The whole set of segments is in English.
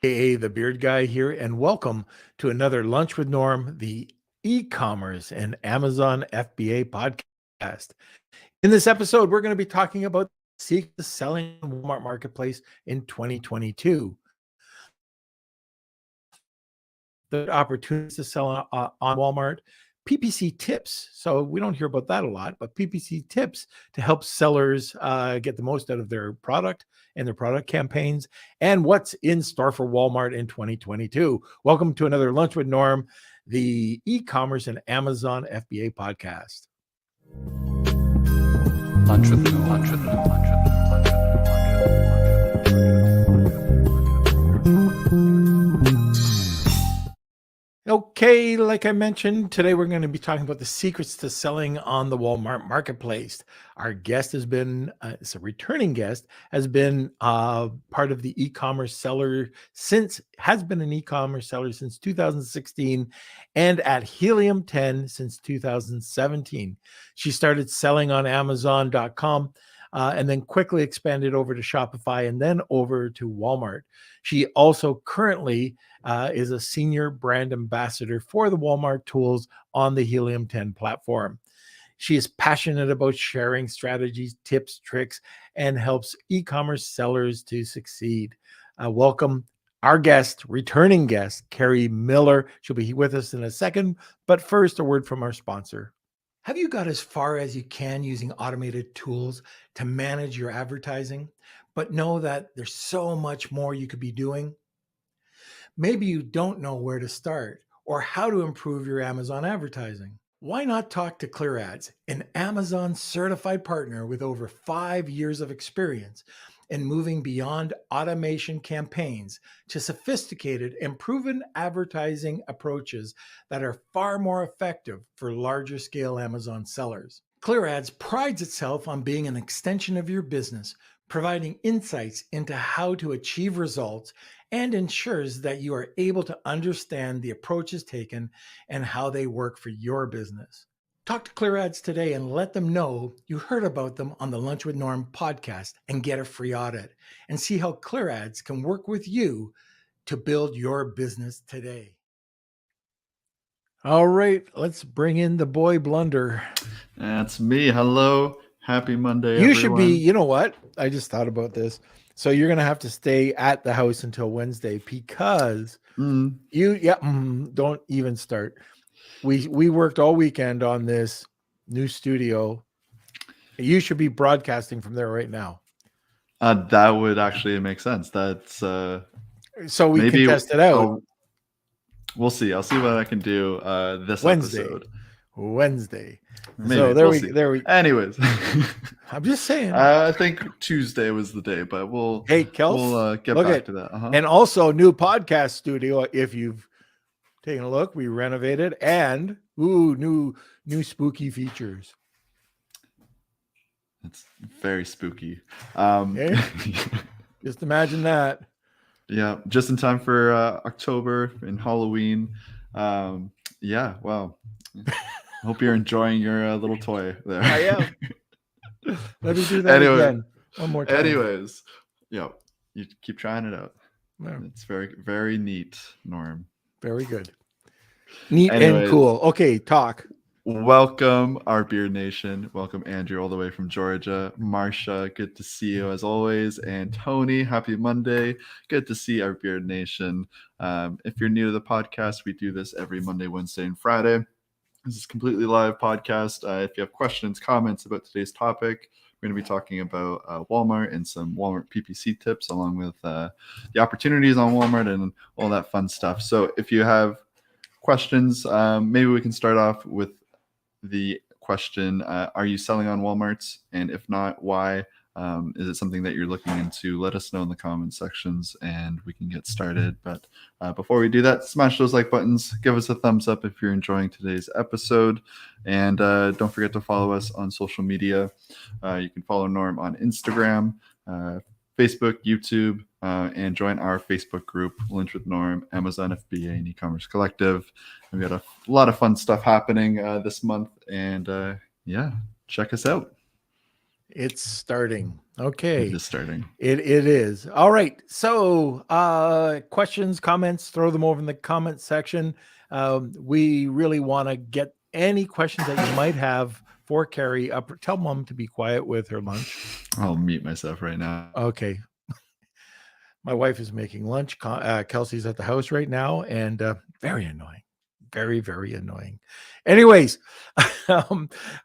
aka the Beard Guy here, and welcome to another Lunch with Norm, the e-commerce and Amazon FBA podcast. In this episode, we're going to be talking about secrets to selling Walmart Marketplace in 2022. The opportunities to sell on Walmart, PPC tips. So we don't hear about that a lot, but PPC tips to help sellers get the most out of their product and their product campaigns, and what's in store for Walmart in 2022. Welcome to another Lunch with Norm, the e-commerce and Amazon FBA podcast. Lunch with Norm. Lunch with Norm. Lunch with Norm. Okay, like I mentioned, today we're going to be talking about the secrets to selling on the Walmart Marketplace. Our guest has been, it's a returning guest, has been part of the e-commerce seller has been an e-commerce seller since 2016 and at Helium 10 since 2017. She started selling on Amazon.com and then quickly expanded over to Shopify and then over to Walmart. She also currently is a senior brand ambassador for the Walmart tools on the Helium 10 platform. She is passionate about sharing strategies, tips, tricks, and helps e-commerce sellers to succeed. Welcome our guest, returning guest, Carrie Miller. She'll be with us in a second, but first, a word from our sponsor. Have you got as far as you can using automated tools to manage your advertising, but know that there's so much more you could be doing? Maybe you don't know where to start or how to improve your Amazon advertising. Why not talk to ClearAds, an Amazon certified partner with over 5 years of experience in moving beyond automation campaigns to sophisticated and proven advertising approaches that are far more effective for larger scale Amazon sellers. ClearAds prides itself on being an extension of your business, providing insights into how to achieve results and ensures that you are able to understand the approaches taken and how they work for your business. Talk to ClearAds today and let them know you heard about them on the Lunch with Norm podcast and get a free audit and see how ClearAds can work with you to build your business today. All right, let's bring in the boy Blunder. That's me. Hello. Happy Monday, You everyone. should be, you know what? I just thought about this. So you're going to have to stay at the house until Wednesday because don't even start. We worked all weekend on this new studio. You should be broadcasting from there right now. That would actually make sense. That's so we can test it out. We'll see. I'll see what I can do this Wednesday. Maybe. So there we. Anyways, I'm just saying. I think Tuesday was the day, but we'll get back to that. And also new podcast studio. If you've taken a look, we renovated and new spooky features. It's very spooky. Okay. Just imagine that. Yeah, just in time for October and Halloween. Yeah, wow. Hope you're enjoying your little toy there. I am. Let me do that again. One more time. Anyways, you keep trying it out. Yeah. It's very, very neat, Norm. Very good. Neat and cool. Okay, talk. Welcome, our Beard Nation. Welcome, Andrew, all the way from Georgia. Marsha, good to see you as always. And Tony, happy Monday. Good to see our Beard Nation. If you're new to the podcast, we do this every Monday, Wednesday, and Friday. This is a completely live podcast. If you have questions, comments about today's topic, we're going to be talking about Walmart and some Walmart PPC tips, along with the opportunities on Walmart and all that fun stuff. So if you have questions, maybe we can start off with the question, are you selling on Walmart? And if not, why? Is it something that you're looking into? Let us know in the comment sections and we can get started. But before we do that, smash those like buttons. Give us a thumbs up if you're enjoying today's episode. And don't forget to follow us on social media. You can follow Norm on Instagram, Facebook, YouTube, and join our Facebook group, Lunch with Norm, Amazon FBA, and eCommerce Collective. We've got a lot of fun stuff happening this month. And check us out. It's starting. It Okay. is starting. It is. All right. So questions, comments, throw them over in the comment section. We really want to get any questions that you might have for Carrie up. Tell mom to be quiet with her lunch. I'll mute myself right now. Okay. My wife is making lunch. Kelsey's at the house right now, and very annoying. Very, very annoying. Anyways,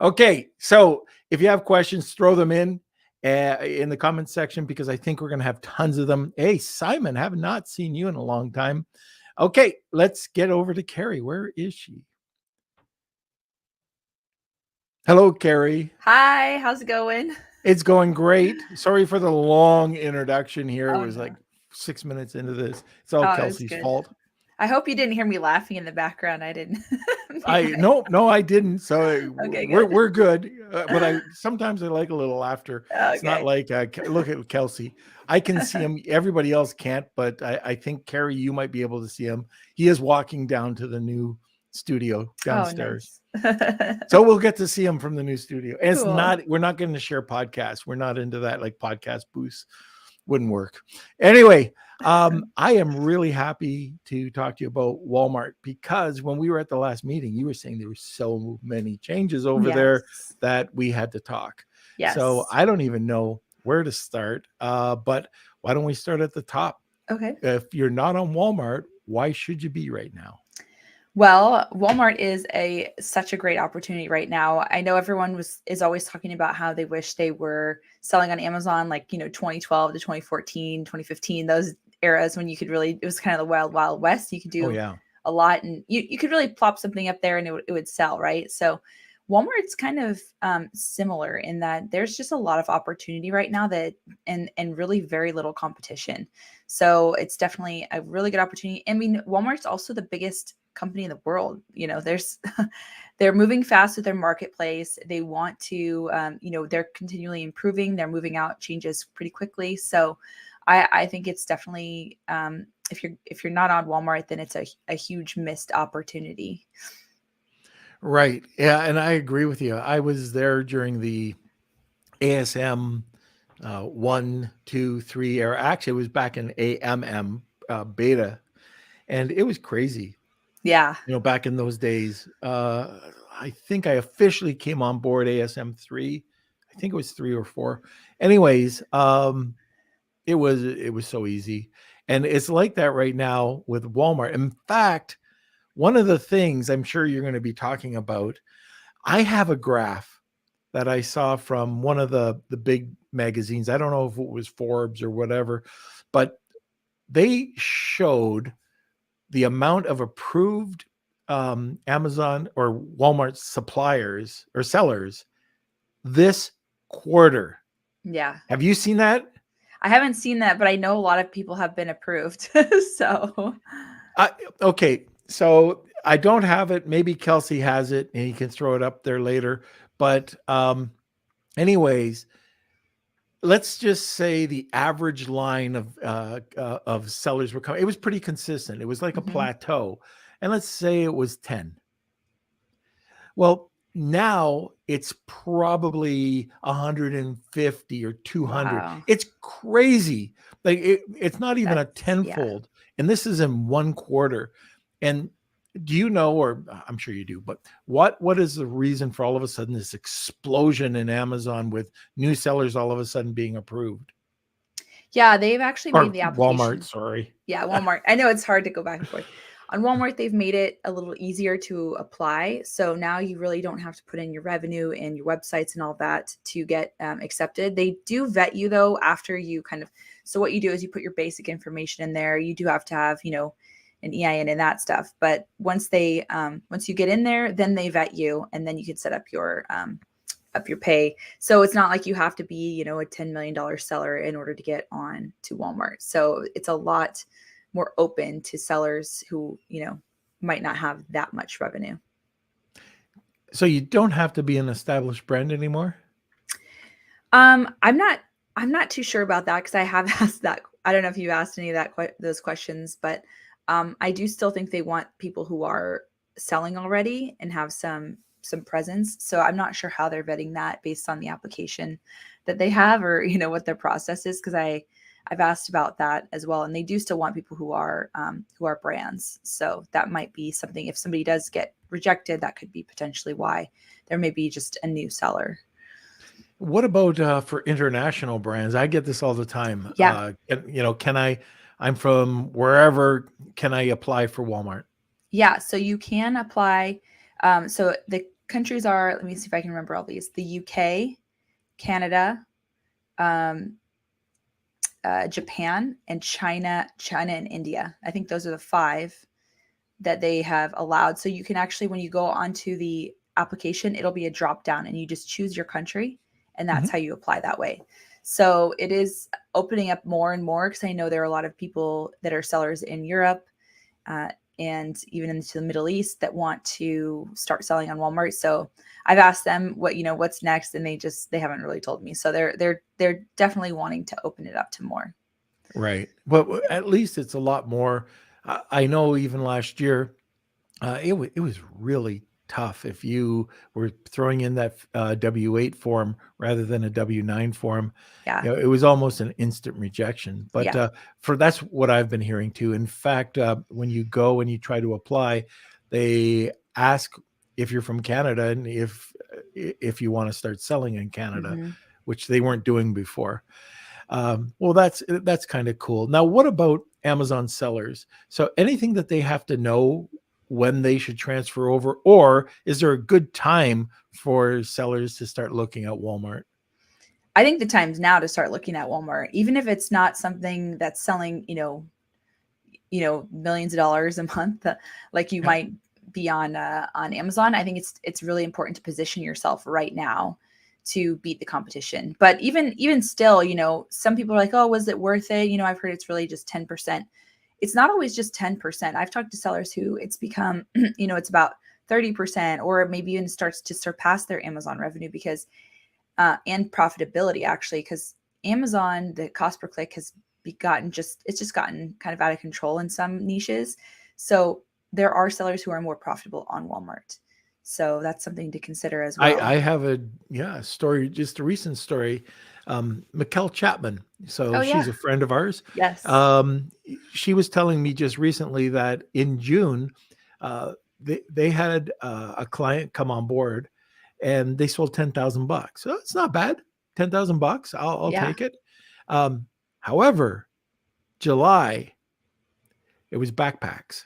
okay. So if you have questions, throw them in the comment section because I think we're going to have tons of them. Hey, Simon, have not seen you in a long time. Okay, let's get over to Carrie. Where is she? Hello, Carrie. Hi, how's it going? It's going great. Sorry for the long introduction here. It Oh, was no. like 6 minutes into this. It's all Oh, it was Kelsey's good. fault. I hope you didn't hear me laughing in the background. I didn't. No, I didn't. So Okay, we're good. we're good. But sometimes I like a little laughter. It's not Okay. like look at Kelsey. I can see him. Everybody else can't, but I think Carrie, you might be able to see him. He is walking down to the new studio Oh, downstairs. nice. So we'll get to see him from the new studio. And Cool. we're not going to share podcasts. We're not into that, like podcast booths wouldn't work. Anyway, I am really happy to talk to you about Walmart because when we were at the last meeting, you were saying there were so many changes over there Yes. that we had to talk. Yes. So I don't even know where to start. But why don't we start at the top? Okay. If you're not on Walmart, why should you be right now? Well, Walmart is such a great opportunity right now. I know everyone is always talking about how they wish they were selling on Amazon, like, 2012 to 2014, 2015, those eras when you could really, it was kind of the wild, wild west. You could Oh, do yeah. a lot and you could really plop something up there and it would sell, right? So Walmart's kind of similar in that there's just a lot of opportunity right now and really very little competition. So it's definitely a really good opportunity. I mean, Walmart's also the biggest company in the world. There's they're moving fast with their marketplace. They want to, they're continually improving. They're moving out changes pretty quickly. So I think it's definitely if you're not on Walmart, then it's a huge missed opportunity. Right. Yeah. And I agree with you. I was there during the ASM 1, 2, 3 era. Actually, it was back in AMM beta, and it was crazy. Yeah. Back in those days. I think I officially came on board ASM 3. I think it was 3 or 4. Anyways, it was so easy, and it's like that right now with Walmart. In fact, one of the things I'm sure you're going to be talking about, I have a graph that I saw from one of the big magazines. I don't know if it was Forbes or whatever, but they showed the amount of approved Amazon or Walmart suppliers or sellers this quarter. Yeah. Have you seen that? I haven't seen that, but I know a lot of people have been approved. So Okay, so I don't have it. Maybe Kelsey has it, and he can throw it up there later. But anyways, let's just say the average line of sellers were coming. It was pretty consistent. It was like a plateau, and let's say it was 10. Well, now it's probably 150 or 200. wow. It's crazy. Like it's not even a That's tenfold. And this is in one quarter. And do you know, or I'm sure you do, but what is the reason for all of a sudden this explosion in Amazon with new sellers all of a sudden being approved? Yeah, they've actually Or made the Walmart, application. sorry. Yeah, Walmart. I know it's hard to go back and forth. On Walmart, they've made it a little easier to apply. So now you really don't have to put in your revenue and your websites and all that to get accepted. They do vet you though after you so what you do is you put your basic information in there. You do have to have, an EIN and that stuff. But once you get in there, then they vet you and then you can set up your pay. So it's not like you have to be, a $10 million seller in order to get on to Walmart. So it's a lot more open to sellers who, might not have that much revenue. So you don't have to be an established brand anymore? I'm not too sure about that because I have asked that. I don't know if you asked any of those questions, but I do still think they want people who are selling already and have some presence. So I'm not sure how they're vetting that based on the application that they have, or what their process is, because I've asked about that as well, and they do still want people who are brands. So that might be something. If somebody does get rejected, that could be potentially why there may be just a new seller. What about for international brands? I get this all the time. Yeah. I'm from wherever. Can I apply for Walmart? Yeah, so you can apply. So the countries are, let me see if I can remember all these: the UK, Canada, Japan, and China and India. I think those are the 5 that they have allowed. So you can actually, when you go onto the application, it'll be a drop down, and you just choose your country, and that's how you apply that way. So it is opening up more and more, because I know there are a lot of people that are sellers in Europe, and even into the Middle East, that want to start selling on Walmart. So I've asked them what's next, and they haven't really told me. So they're definitely wanting to open it up to more. Right. But at least it's a lot more. I know even last year, it was really tough if you were throwing in that W-8 form rather than a W-9 form. Yeah. It was almost an instant rejection. But Yeah. that's what I've been hearing too. In fact, when you go and you try to apply, they ask if you're from Canada and if you want to start selling in Canada, which they weren't doing before. Well, that's kind of cool. Now, what about Amazon sellers? So anything that they have to know when they should transfer over, or is there a good time for sellers to start looking at Walmart? I think the time's now to start looking at Walmart, even if it's not something that's selling, millions of dollars a month, like you might be on Amazon. I think it's really important to position yourself right now to beat the competition. But even still, some people are like, oh, was it worth it? I've heard it's really just 10%. It's not always just 10%. I've talked to sellers who it's become, it's about 30%, or maybe even starts to surpass their Amazon revenue because, and profitability actually, because Amazon, the cost per click has gotten kind of out of control in some niches. So there are sellers who are more profitable on Walmart. So that's something to consider as well. I have a story, just a recent story. Mikkel Chapman. So she's a friend of ours. Yes. She was telling me just recently that in June, they had a client come on board, and they sold $10,000. So it's not bad. $10,000. I'll take it. However, July, it was backpacks.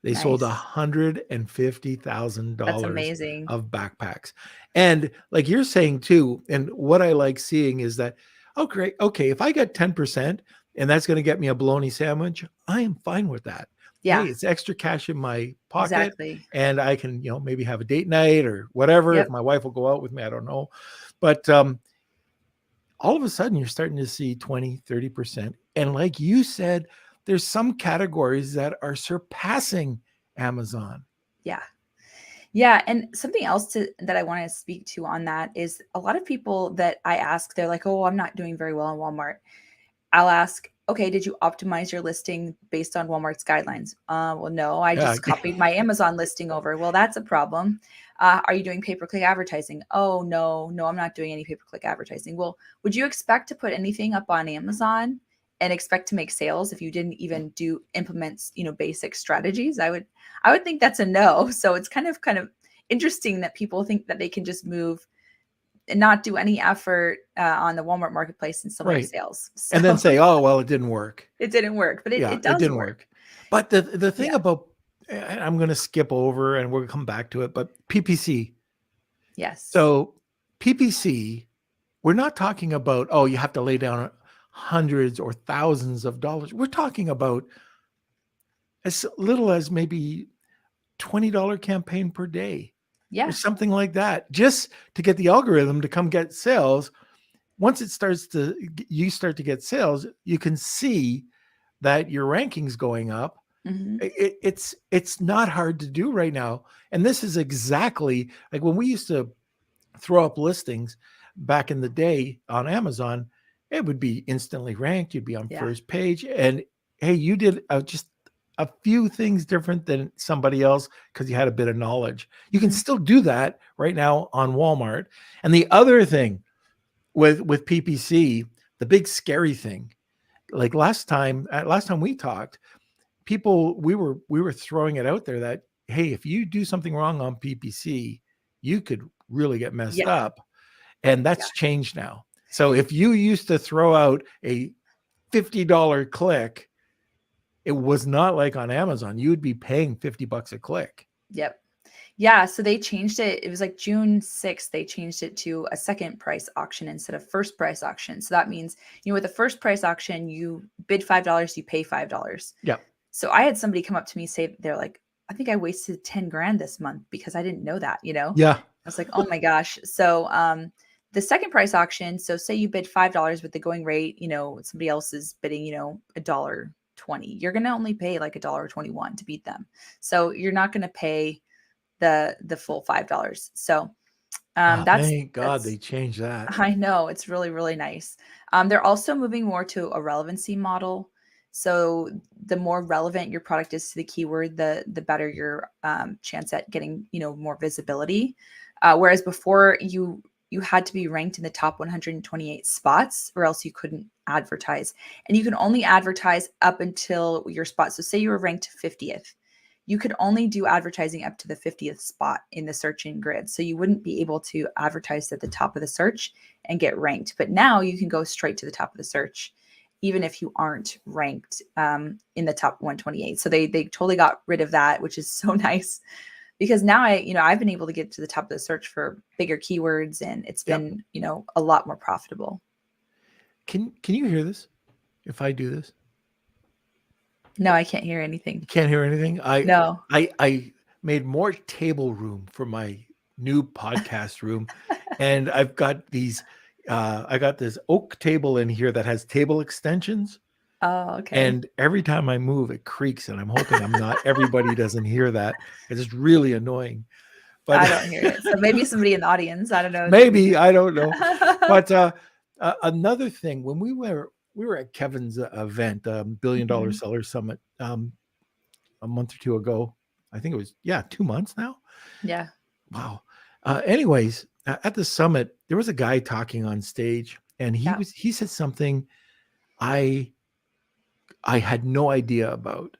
They sold $150,000 That's amazing. of backpacks. And like you're saying too, and what I like seeing is that, oh, great. Okay, if I get 10% and that's going to get me a bologna sandwich, I am fine with that. Yeah. Hey, it's extra cash in my pocket. Exactly. And I can, maybe have a date night or whatever. Yep. If my wife will go out with me, I don't know. But all of a sudden you're starting to see 20, 30%. And like you said, there's some categories that are surpassing Amazon. Yeah. Yeah. And something else that I want to speak to on that is a lot of people that I ask, they're like, oh, I'm not doing very well on Walmart. I'll ask, okay, did you optimize your listing based on Walmart's guidelines? Well, no, I just copied my Amazon listing over. Well, that's a problem. Are you doing pay-per-click advertising? Oh, no, I'm not doing any pay-per-click advertising. Well, would you expect to put anything up on Amazon and expect to make sales if you didn't even implement, basic strategies? I would think that's a no. So it's kind of interesting that people think that they can just move and not do any effort on the Walmart marketplace and still make sales. So, and then say, oh, well, it didn't work. It didn't work, but it does it didn't work. But the thing about, I'm going to skip over and we'll come back to it, but PPC. Yes. So PPC, we're not talking about, oh, you have to lay down hundreds or thousands of dollars. We're talking about as little as maybe $20 campaign per day. Yeah. Or something like that, just to get the algorithm to come get sales. Once you start to get sales, you can see that your ranking's going up. Mm-hmm. It's not hard to do right now. And this is exactly like when we used to throw up listings back in the day on Amazon, it would be instantly ranked. You'd be on first page. And hey, you did just a few things different than somebody else because you had a bit of knowledge. You can still do that right now on Walmart. And the other thing, with PPC, the big scary thing, like last time we talked, we were throwing it out there that, hey, if you do something wrong on PPC, you could really get messed Yeah. up. And that's changed now. So if you used to throw out a $50 click, it was not like on Amazon. You would be paying $50 a click. Yep. Yeah. So they changed it. It was like June 6th. They changed it to a second price auction instead of first price auction. So that means, with the first price auction, you bid $5, you pay $5. Yeah. So I had somebody come up to me, say, they're like, I think I wasted 10 grand this month because I didn't know that, Yeah. I was like, oh my gosh. So, the second price auction. So say you bid $5 with the going rate, somebody else is bidding, $1.20. You're going to only pay like $1.21 to beat them. So you're not going to pay the full $5. So, thank God they changed that. I know, it's really, really nice. They're also moving more to a relevancy model. So the more relevant your product is to the keyword, the better your chance at getting, more visibility. Whereas before you had to be ranked in the top 128 spots or else you couldn't advertise. And you can only advertise up until your spot. So say you were ranked 50th. You could only do advertising up to the 50th spot in the searching grid. So you wouldn't be able to advertise at the top of the search and get ranked. But now you can go straight to the top of the search, even if you aren't ranked in the top 128. So they totally got rid of that, which is so nice. Because now I've been able to get to the top of the search for bigger keywords, and it's been, a lot more profitable. Can you hear this? If I do this? No, I can't hear anything. You can't hear anything? No. I made more table room for my new podcast room, and I've got these. I got this oak table in here that has table extensions. Oh, okay. And every time I move, it creaks, and I'm hoping everybody doesn't hear that. It's really annoying. But I don't hear it. So maybe somebody in the audience, I don't know. Maybe, I don't know. But another thing, when we were at Kevin's event, $1 billion Seller Summit, a month or two ago. I think it was 2 months now. Yeah. Wow. Anyways, at the summit, there was a guy talking on stage, and he said something I had no idea about.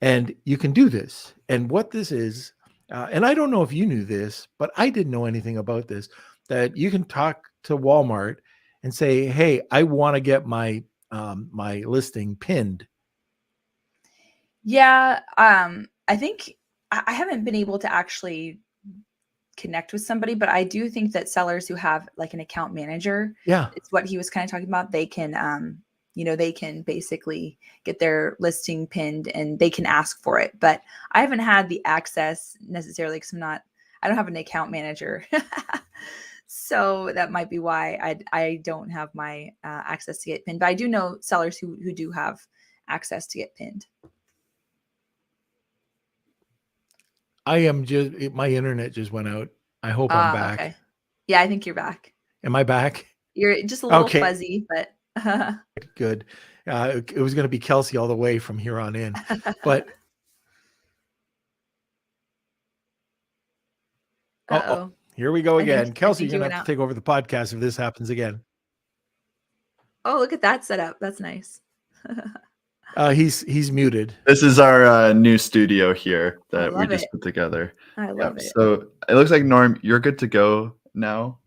And you can do this. And what this is, and I don't know if you knew this, but I didn't know anything about this, that you can talk to Walmart and say, hey, I want to get my my listing pinned. Yeah. I think I haven't been able to actually connect with somebody, but I do think that sellers who have like an account manager, it's what he was kind of talking about. They can, they can basically get their listing pinned and they can ask for it. But I haven't had the access necessarily because I don't have an account manager. So that might be why I don't have my access to get pinned. But I do know sellers who do have access to get pinned. I am my internet just went out. I hope I'm back. Okay. Yeah, I think you're back. Am I back? You're just a little fuzzy, but good. It was going to be Kelsey all the way from here on in, but here we go again. Kelsey, you're going to have to take over the podcast if this happens again. Oh, look at that setup. That's nice. He's muted. This is our new studio here that we just put together. I love it. So it looks like, Norm, you're good to go now.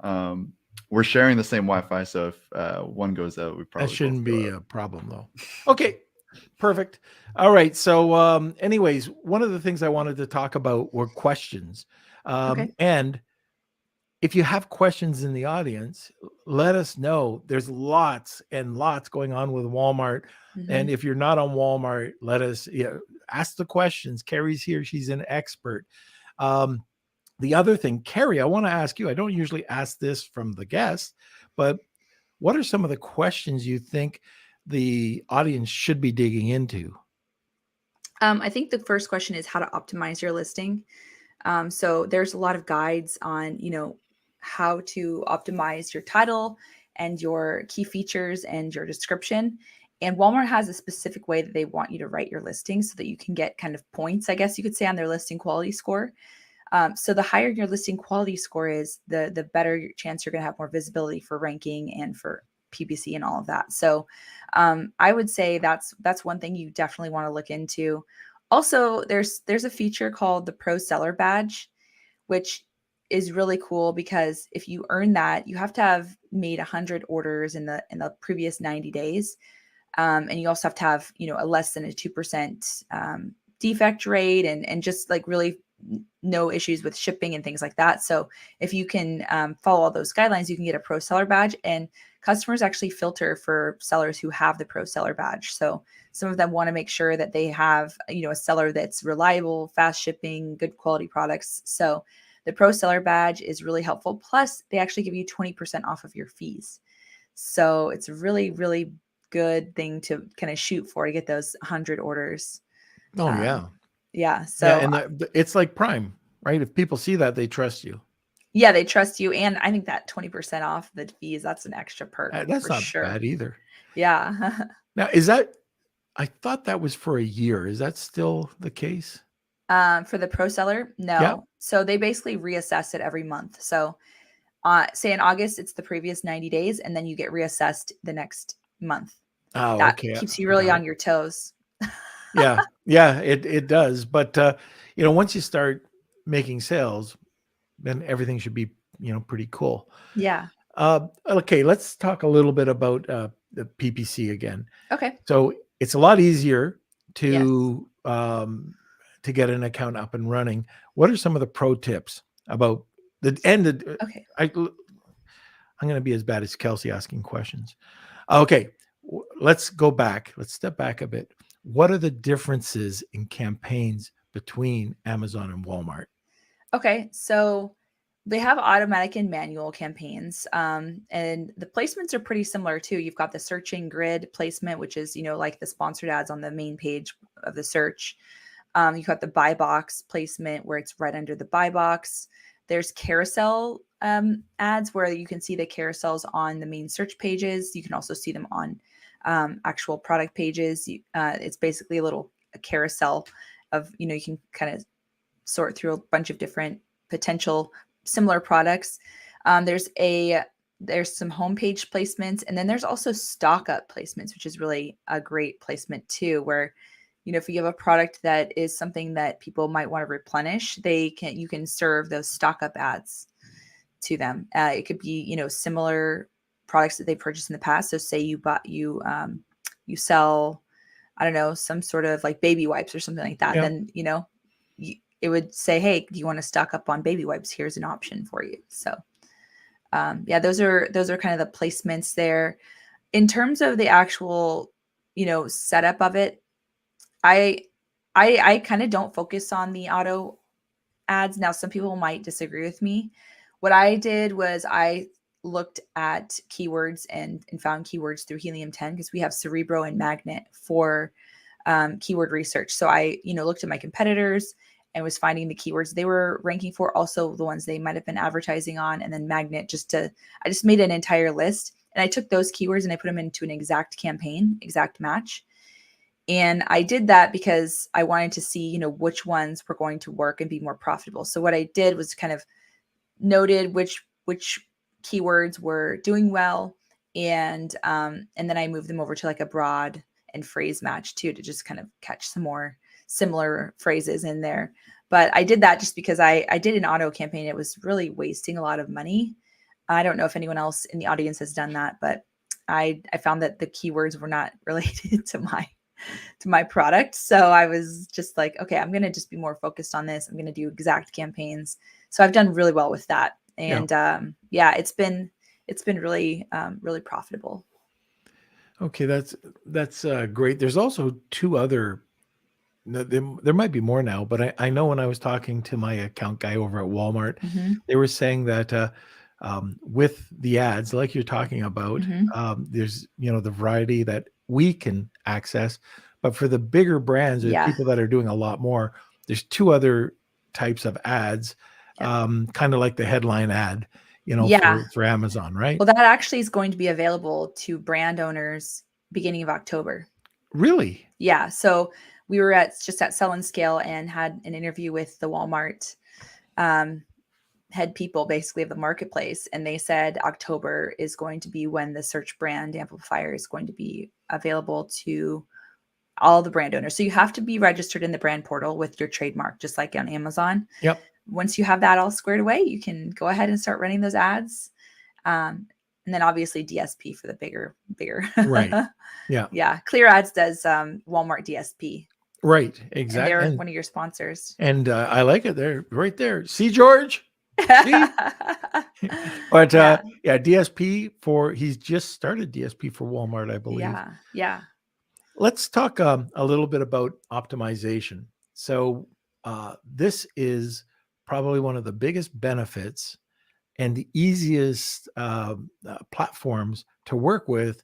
We're sharing the same Wi-Fi, so if one goes out, we probably that shouldn't be a problem, though. Okay, perfect. All right. So, anyways, one of the things I wanted to talk about were questions, and if you have questions in the audience, let us know. There's lots and lots going on with Walmart. And if you're not on Walmart, let us ask the questions. Carrie's here. She's an expert. The other thing, Carrie, I want to ask you, I don't usually ask this from the guests, but what are some of the questions you think the audience should be digging into? I think the first question is how to optimize your listing. So there's a lot of guides on, how to optimize your title and your key features and your description. And Walmart has a specific way that they want you to write your listing so that you can get kind of points, I guess you could say, on their listing quality score. So the higher your listing quality score is, the better your chance you're going to have more visibility for ranking and for PPC and all of that. So I would say that's one thing you definitely want to look into. Also, there's a feature called the Pro Seller Badge, which is really cool because if you earn that, you have to have made 100 orders in the previous 90 days. And you also have to have, a less than a 2% defect rate and just like really no issues with shipping and things like that. So if you can follow all those guidelines, you can get a Pro Seller Badge, and customers actually filter for sellers who have the Pro Seller Badge. So some of them want to make sure that they have, a seller that's reliable, fast shipping, good quality products. So the Pro Seller Badge is really helpful. Plus, they actually give you 20% off of your fees. So it's a really, really good thing to kind of shoot for, to get those 100 orders. Oh, Um, yeah. yeah. Yeah. So And it's like Prime, right? If people see that, they trust you. yeah, they trust you. And I think that 20% off the fees, that's an extra perk That's for not sure. bad either. Yeah. Now, I thought that was for a year. Is that still the case? For the Pro Seller, Yeah. no. So they basically reassess it every month. So say in August, it's the previous 90 days, and then you get reassessed the next month. Oh, That okay. keeps you I really got on it. your toes. Yeah. Yeah, it does. But, once you start making sales, then everything should be, pretty cool. Yeah. Okay, let's talk a little bit about the PPC again. Okay. So it's a lot easier Yes. to get an account up and running. What are some of the pro tips about the end? Okay. I'm going to be as bad as Kelsey asking questions. Okay, let's go back. Let's step back a bit. What are the differences in campaigns between Amazon and Walmart? Okay. So they have automatic and manual campaigns. And the placements are pretty similar too. You've got the searching grid placement, which is, like the sponsored ads on the main page of the search. You've got the buy box placement where it's right under the buy box. There's carousel ads where you can see the carousels on the main search pages. You can also see them on actual product pages. It's basically a carousel of, you can kind of sort through a bunch of different potential similar products. There's some homepage placements, and then there's also stock up placements, which is really a great placement too, where if you have a product that is something that people might want to replenish, you can serve those stock up ads to them. It could be similar products that they purchased in the past. So say you sell, I don't know, some sort of like baby wipes or something like that. Yeah. Then it would say, hey, do you want to stock up on baby wipes? Here's an option for you. So those are kind of the placements there. In terms of the actual setup of it, I kind of don't focus on the auto ads. Now, some people might disagree with me. What I did was I looked at keywords and found keywords through Helium 10, because we have Cerebro and Magnet for keyword research. So I, looked at my competitors and was finding the keywords they were ranking for, also the ones they might have been advertising on, and then Magnet I just made an entire list, and I took those keywords and I put them into an exact campaign, exact match. And I did that because I wanted to see, which ones were going to work and be more profitable. So what I did was kind of noted which keywords were doing well, and then I moved them over to like a broad and phrase match too, to just kind of catch some more similar phrases in there. But I did that just because I did an auto campaign. It was really wasting a lot of money. I don't know if anyone else in the audience has done that, but I found that the keywords were not related to my product. So I was just like, okay, I'm going to just be more focused on this. I'm going to do exact campaigns. So I've done really well with that. And it's been really, really profitable. Okay, that's great. There's also two other. There might be more now, but I know when I was talking to my account guy over at Walmart, they were saying that with the ads, like you're talking about, there's the variety that we can access, but for the bigger brands or people that are doing a lot more, there's two other types of ads, kind of like the headline ad, for Amazon, right? Well, that actually is going to be available to brand owners beginning of October. Really? Yeah. So we were just at Sell and Scale and had an interview with the Walmart head people basically of the marketplace, and they said October is going to be when the search brand amplifier is going to be available to all the brand owners. So you have to be registered in the brand portal with your trademark, just like on Amazon. Yep. Once you have that all squared away, you can go ahead and start running those ads. And then obviously DSP for the bigger. Right. Yeah. Yeah. Clear Ads does Walmart DSP. Right. And Exactly. they're one of your sponsors. And I like it. They're right there. See, George? But Yeah. DSP he's just started DSP for Walmart, I believe. Yeah. Let's talk a little bit about optimization. So this is probably one of the biggest benefits and the easiest platforms to work with.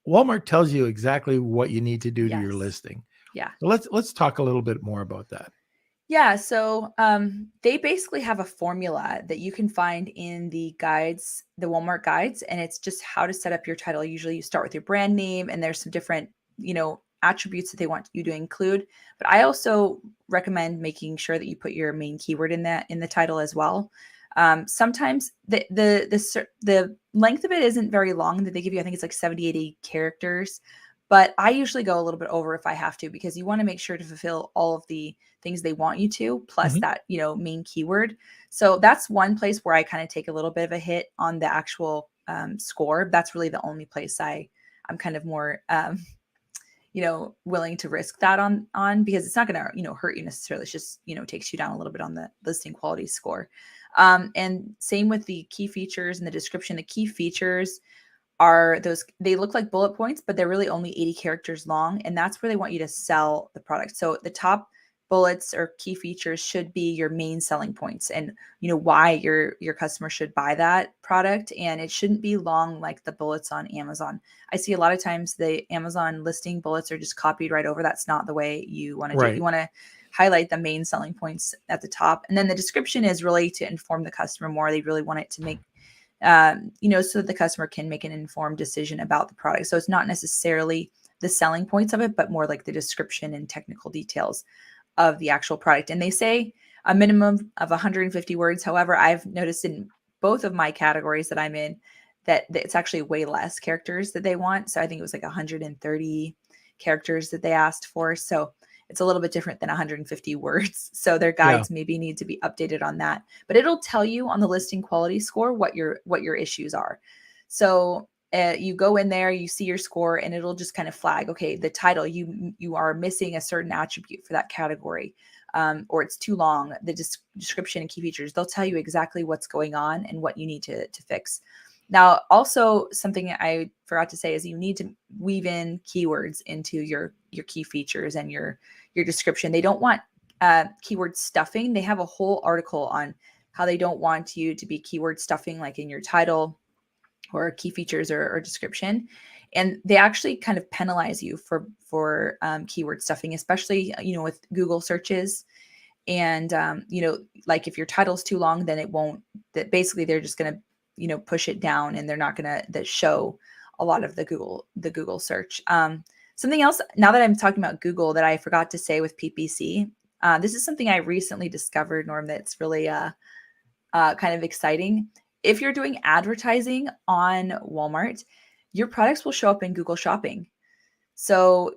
Walmart tells you exactly what you need to do to your listing. Yeah. So let's talk a little bit more about that. Yeah. So they basically have a formula that you can find in the guides, the Walmart guides, and it's just how to set up your title. Usually you start with your brand name, and there's some different, attributes that they want you to include. But I also recommend making sure that you put your main keyword in the title as well. Sometimes the length of it isn't very long that they give you. I think it's like 70, 80 characters, but I usually go a little bit over if I have to, because you want to make sure to fulfill all of the things they want you to, plus that, main keyword. So that's one place where I kind of take a little bit of a hit on the actual score. That's really the only place I'm kind of more, willing to risk that on because it's not going to, hurt you necessarily. It's just, takes you down a little bit on the listing quality score. And same with the key features and the description. The key features are they look like bullet points, but they're really only 80 characters long. And that's where they want you to sell the product. So the top bullets or key features should be your main selling points and, why your customer should buy that product. And it shouldn't be long like the bullets on Amazon. I see a lot of times the Amazon listing bullets are just copied right over. That's not the way you want to do it. You want to highlight the main selling points at the top. And then the description is really to inform the customer more. They really want it to make so that the customer can make an informed decision about the product. So it's not necessarily the selling points of it, but more like the description and technical details of the actual product. And they say a minimum of 150 words. However, I've noticed in both of my categories that I'm in that it's actually way less characters that they want. So I think it was like 130 characters that they asked for. So it's a little bit different than 150 words. So their guides maybe need to be updated on that, but it'll tell you on the listing quality score what your issues are. So you go in there, you see your score, and it'll just kind of flag, okay, the title, you are missing a certain attribute for that category, or it's too long. The description and key features, they'll tell you exactly what's going on and what you need to fix. Now, also something I forgot to say is you need to weave in keywords into your key features and your description. They don't want keyword stuffing. They have a whole article on how they don't want you to be keyword stuffing, like in your title or key features or description. And they actually kind of penalize you for keyword stuffing, especially, with Google searches. And, like if your title's too long, then it won't, that basically they're just going to, push it down, and they're not going to show a lot of the Google search. Something else, now that I'm talking about Google, that I forgot to say with PPC, this is something I recently discovered, Norm, that's really kind of exciting. If you're doing advertising on Walmart, your products will show up in Google Shopping. So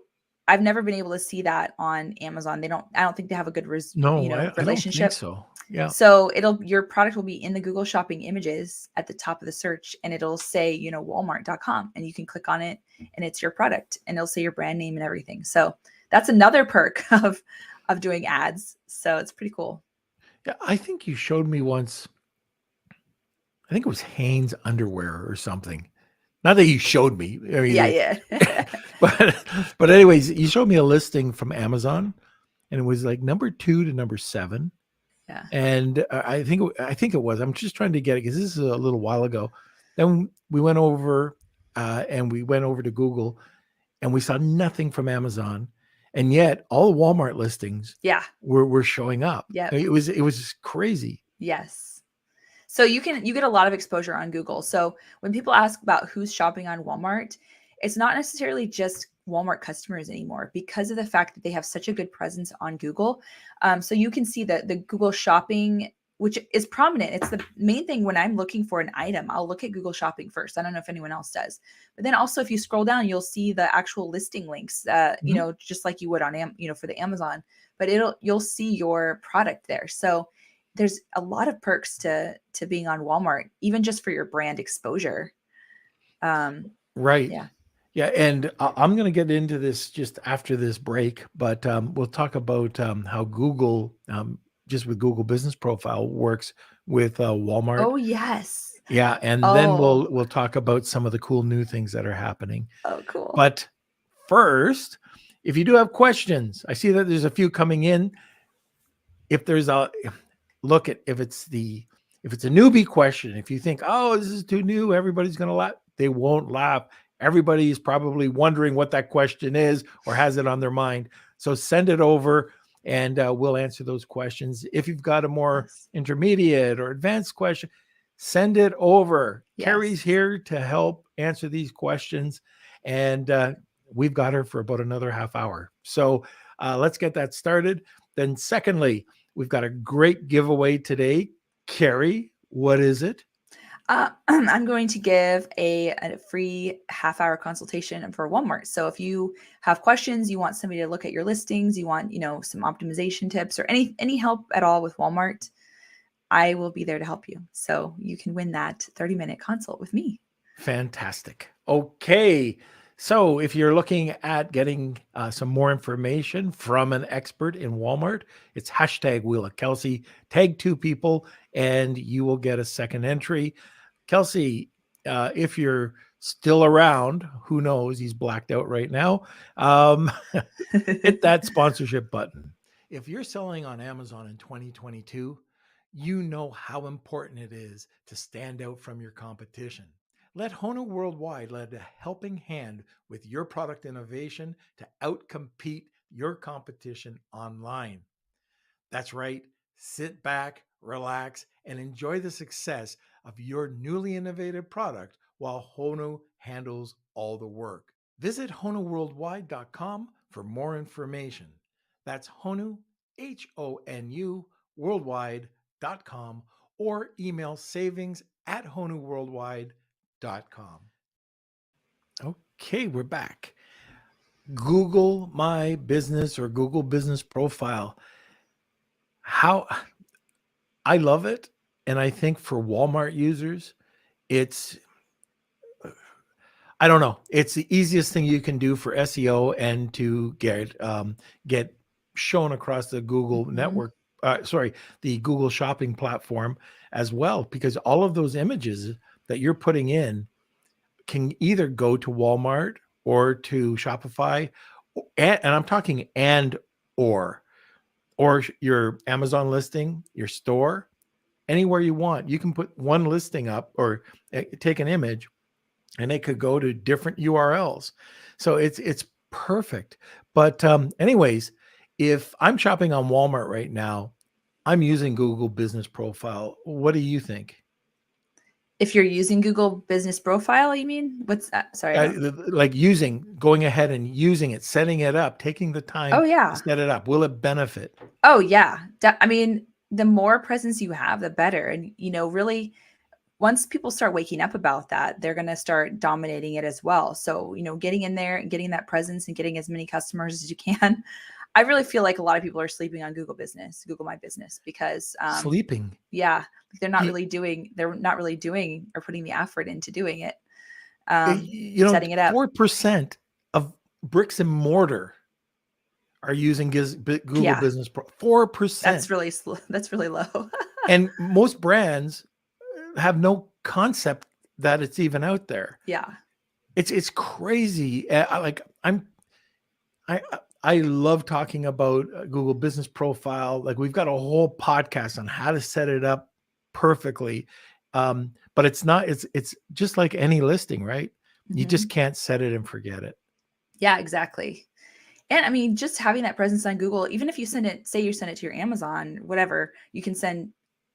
I've never been able to see that on Amazon. I don't think they have a good relationship. I don't think so. Yeah. So your product will be in the Google Shopping images at the top of the search, and it'll say, walmart.com, and you can click on it and it's your product, and it'll say your brand name and everything. So that's another perk of doing ads. So it's pretty cool. Yeah. I think you showed me once, I think it was Hanes underwear or something. Not that you showed me. I mean, yeah. but anyways, you showed me a listing from Amazon, and it was like number 2 to number 7. Yeah. And I think it was. I'm just trying to get it because this is a little while ago. Then we went over to Google, and we saw nothing from Amazon, and yet all the Walmart listings were showing up. Yeah. It was crazy. Yes. So you get a lot of exposure on Google. So when people ask about who's shopping on Walmart, it's not necessarily just Walmart customers anymore because of the fact that they have such a good presence on Google. So you can see that the Google Shopping which is prominent. It's the main thing when I'm looking for an item. I'll look at Google Shopping first. I don't know if anyone else does, but then also if you scroll down, you'll see the actual listing links, you know, just like you would on, you know, for the Amazon, but you'll see your product there. So there's a lot of perks to being on Walmart, even just for your brand exposure. Right. Yeah. Yeah. And I'm going to get into this just after this break, but we'll talk about how Google, just with Google Business Profile, works with Walmart. Oh, yes. Yeah. And then we'll talk about some of the cool new things that are happening. Oh, cool. But first, if you do have questions, I see that there's a few coming in. If there's a look at if it's a newbie question, if you think, oh, this is too new, everybody's going to laugh. They won't laugh. Everybody is probably wondering what that question is or has it on their mind. So send it over and we'll answer those questions. If you've got a more intermediate or advanced question, send it over. Yes. Carrie's here to help answer these questions. And we've got her for about another half hour. So let's get that started. Then secondly, we've got a great giveaway today. Carrie, what is it? I'm going to give a free half-hour consultation for Walmart. So if you have questions, you want somebody to look at your listings, you want, you know, some optimization tips or any help at all with Walmart, I will be there to help you. So you can win that 30-minute consult with me. Fantastic. Okay. So if you're looking at getting some more information from an expert in Walmart, it's hashtag Wheel of Kelsey. Tag 2 people and you will get a second entry. Kelsey, if you're still around, who knows? He's blacked out right now. Hit that sponsorship button. If you're selling on Amazon in 2022, you know how important it is to stand out from your competition. Let Hono Worldwide lend a helping hand with your product innovation to outcompete your competition online. That's right. Sit back, relax, and enjoy the success of your newly innovative product while Hono handles all the work. Visit honoworldwide.com for more information. That's Honu, Honu, worldwide.com, or email savings@honoworldwide.com. Okay, we're back. Google My Business or Google Business Profile. How I love it. And I think for Walmart users, it's, I don't know, it's the easiest thing you can do for SEO and to get shown across the Google network, the Google shopping platform as well, because all of those images that you're putting in can either go to Walmart or to Shopify, and I'm talking or your Amazon listing, your store, anywhere you want. You can put one listing up or take an image and it could go to different URLs. So it's perfect. But anyways, if I'm shopping on Walmart right now, I'm using Google Business Profile. What do you think? If you're using Google Business Profile, you mean? What's that? Sorry. Like going ahead and using it, setting it up, taking the time to set it up. Will it benefit? Oh, yeah. I mean, the more presence you have, the better. And, you know, really, once people start waking up about that, they're going to start dominating it as well. So, you know, getting in there and getting that presence and getting as many customers as you can. I really feel like a lot of people are sleeping on Google My Business, because sleeping. Yeah. They're not really doing or putting the effort into doing it. Setting it up. 4% of bricks and mortar are using Google Business Pro. 4%. That's really low. And most brands have no concept that it's even out there. Yeah. It's crazy. I love talking about Google Business Profile. Like, we've got a whole podcast on how to set it up perfectly. But it's just like any listing, right? You just can't set it and forget it. Yeah, exactly. And I mean, just having that presence on Google, even if you send it to your Amazon, whatever, you can send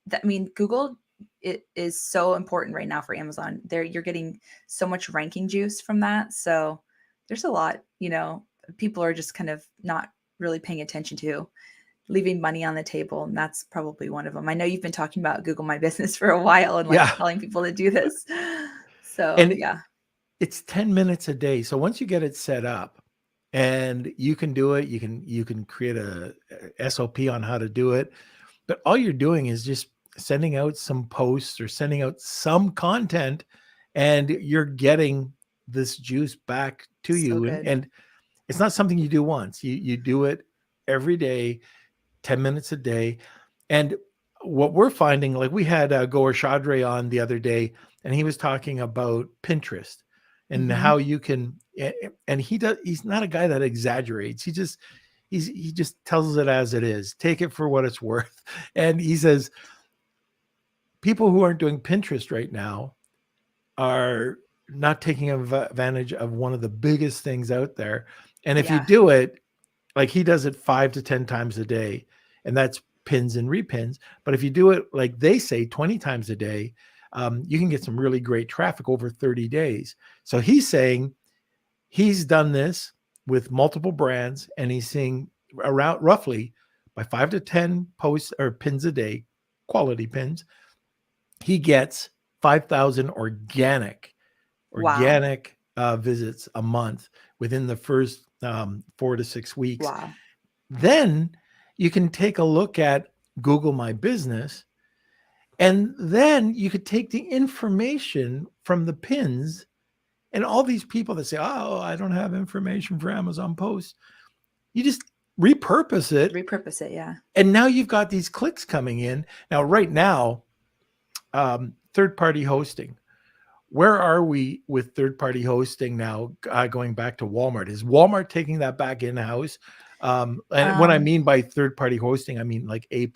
that. I mean, Google, it is so important right now for Amazon. You're getting so much ranking juice from that. So there's a lot, you know, people are just kind of not really paying attention to. leaving money on the table. And that's probably one of them. I know you've been talking about Google My Business for a while and like Yeah. telling people to do this. So And yeah. it's 10 minutes a day. So once you get it set up and you can do it, you can create a SOP on how to do it. But all you're doing is just sending out some posts or sending out some content, and you're getting this juice back to So you. good. And it's not something you do once. You do it every day, 10 minutes a day. And what we're finding, like we had Goer Chadre on the other day, and he was talking about Pinterest and Mhm. how you can, and he's not a guy that exaggerates. He just tells it as it is. Take it for what it's worth. And he says, people who aren't doing Pinterest right now are not taking advantage of one of the biggest things out there. And if you Yeah. do it, like he does it 5 to 10 times a day, and that's pins and repins. But if you do it, like they say, 20 times a day, you can get some really great traffic over 30 days. So he's saying he's done this with multiple brands, and he's seeing around roughly by 5 to 10 posts or pins a day, quality pins, he gets 5,000 Wow. visits a month within the first 4 to 6 weeks. Wow. Then you can take a look at Google My Business, and then you could take the information from the pins and all these people that say, oh, I don't have information for Amazon posts. You just repurpose it. Repurpose it. Yeah. And now you've got these clicks coming in. Now, right now, third-party hosting. Where are we with third-party hosting now, going back to Walmart? Is Walmart taking that back in-house? And what I mean by third-party hosting, I mean like A+.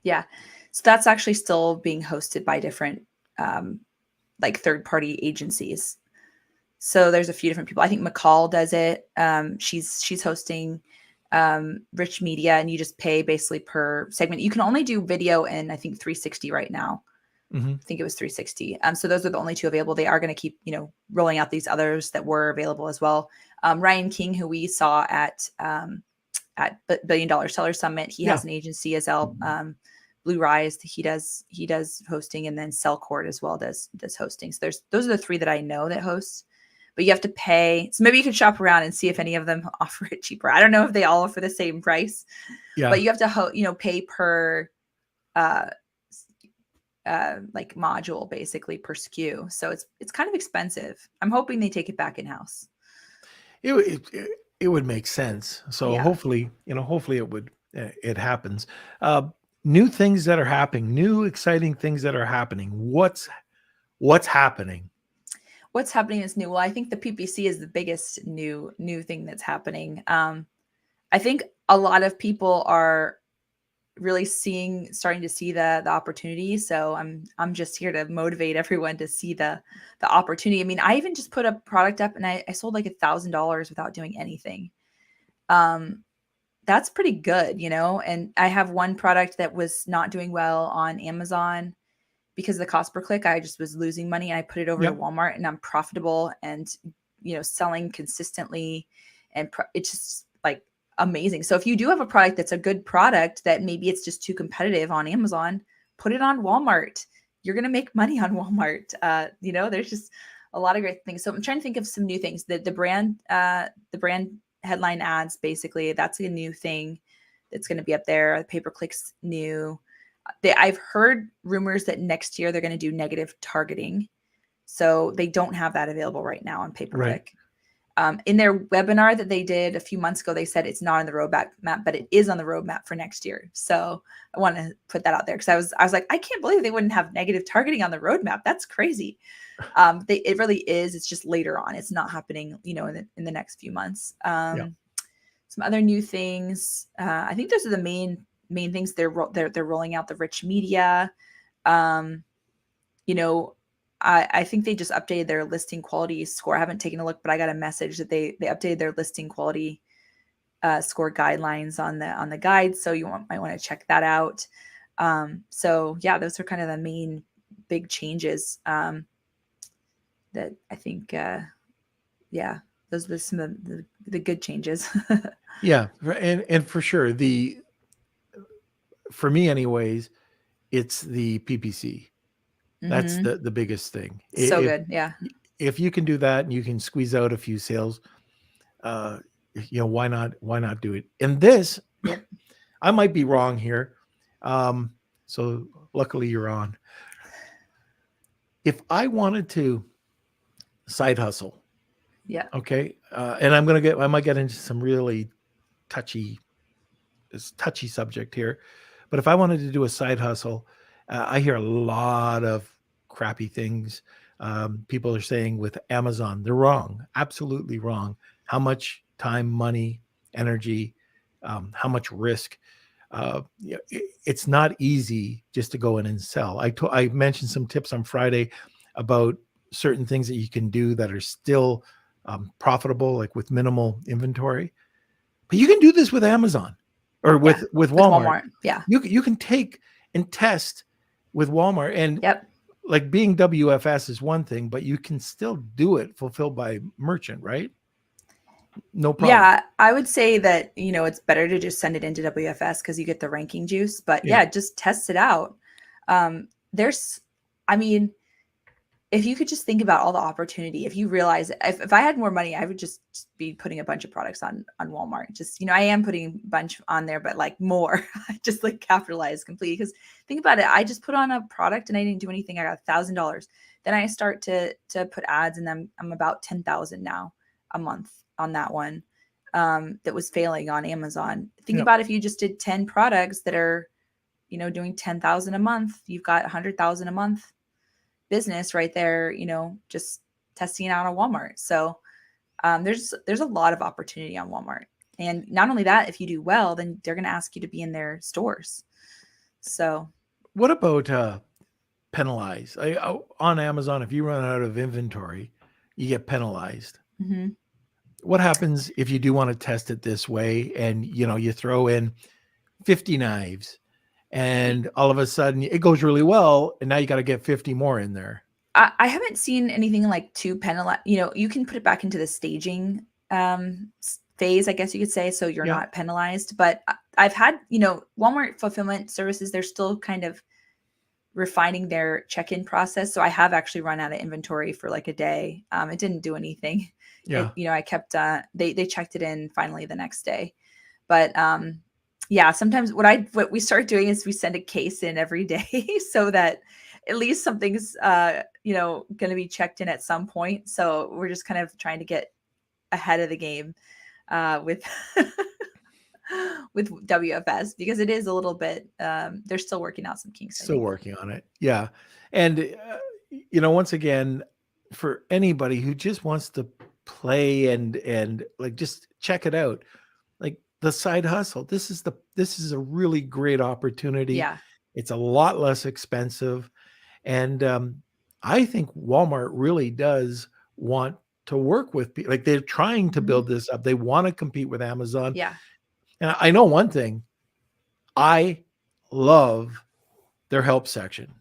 Yeah. So that's actually still being hosted by different like third-party agencies. So there's a few different people. I think McCall does it. She's hosting Rich Media, and you just pay basically per segment. You can only do video in, I think, 360 right now. Mm-hmm. I think it was 360. So those are the only two available. They are going to keep, rolling out these others that were available as well. Ryan King, who we saw at $1 Billion Seller Summit, he has an agency as well. Blue Rise, he does hosting, and then Cellcord as well does hosting. So those are the three that I know that hosts. But you have to pay. So maybe you can shop around and see if any of them offer it cheaper. I don't know if they all offer the same price. Yeah. But you have to pay per like module, basically per SKU. So it's kind of expensive. I'm hoping they take it back in house. It would make sense. So hopefully it happens. New things that are happening, new exciting things that are happening. What's happening? What's happening is new. Well, I think the PPC is the biggest new thing that's happening. I think a lot of people are really starting to see the opportunity. So I'm just here to motivate everyone to see the opportunity. I mean, I even just put a product up and I sold like $1,000 without doing anything. That's pretty good, and I have one product that was not doing well on Amazon because of the cost per click. I just was losing money, and I put it over to Walmart, and I'm profitable and, selling consistently, and it's just like amazing. So if you do have a product that's a good product that maybe it's just too competitive on Amazon, put it on Walmart. You're going to make money on Walmart. There's just a lot of great things. So I'm trying to think of some new things. The brand headline ads, basically, that's a new thing that's going to be up there. The pay-per-click's new. I've heard rumors that next year they're going to do negative targeting. So they don't have that available right now on pay-per-click. Right. In their webinar that they did a few months ago, they said it's not on the roadmap, but it is on the roadmap for next year. So I want to put that out there because I was like, I can't believe they wouldn't have negative targeting on the roadmap. That's crazy. It really is. It's just later on. It's not happening, in the next few months. Some other new things. I think those are the main things. They're rolling out the Rich Media. I think they just updated their listing quality score. I haven't taken a look, but I got a message that they updated their listing quality score guidelines on the guide. So might want to check that out. Those are kind of the main big changes that I think. Those are some of the good changes. Yeah, and for sure for me anyways, it's the PPC. That's Mhm. the biggest thing. So good. Yeah. If you can do that and you can squeeze out a few sales, uh, why not do it? And this, Yep. I might be wrong here. So luckily you're on. If I wanted to side hustle, Yeah. okay, and I might get into some really touchy subject here, but if I wanted to do a side hustle, I hear a lot of crappy things. People are saying with Amazon, they're wrong, absolutely wrong. How much time, money, energy, how much risk. It's not easy just to go in and sell. I mentioned some tips on Friday about certain things that you can do that are still profitable, like with minimal inventory. But you can do this with Amazon or with With Walmart. Walmart. Yeah. You can take and test with Walmart, and Yep. like being WFS is one thing, but you can still do it fulfilled by merchant, right? No problem. Yeah, I would say that, it's better to just send it into WFS because you get the ranking juice. But Yeah. yeah, just test it out. I mean, if you could just think about all the opportunity, if you realize if I had more money, I would just be putting a bunch of products on Walmart. Just, I am putting a bunch on there, but like more, just like capitalize completely. Because think about it, I just put on a product and I didn't do anything. I got $1,000. Then I start to put ads, and then I'm about 10,000 now a month on that one that was failing on Amazon. Think about if you just did 10 products that are, doing 10,000 a month, you've got 100,000 a month business right there, just testing it out on Walmart. So there's a lot of opportunity on Walmart. And not only that, if you do well, then they're going to ask you to be in their stores. So what about penalize? On Amazon, if you run out of inventory, you get penalized. mm-hmm. What happens if you do want to test it this way and you throw in 50 knives and all of a sudden it goes really well, and now you got to get 50 more in there? I haven't seen anything like too penalized. You can put it back into the staging phase, I guess you could say, so you're not penalized. But I've had, Walmart fulfillment services, they're still kind of refining their check-in process. So I have actually run out of inventory for like a day. It didn't do anything. Yeah. I kept, they checked it in finally the next day. But yeah, sometimes what we start doing is we send a case in every day so that at least something's, going to be checked in at some point. So we're just kind of trying to get ahead of the game with with WFS, because it is a little bit, they're still working out some kinks. Still working on it. Yeah. And, once again, for anybody who just wants to play and like, just check it out, like the side hustle, this is a really great opportunity. Yeah. It's a lot less expensive. And I think Walmart really does want to work with people. Like, they're trying to build this up. They want to compete with Amazon. Yeah. And I know one thing, I love their help section.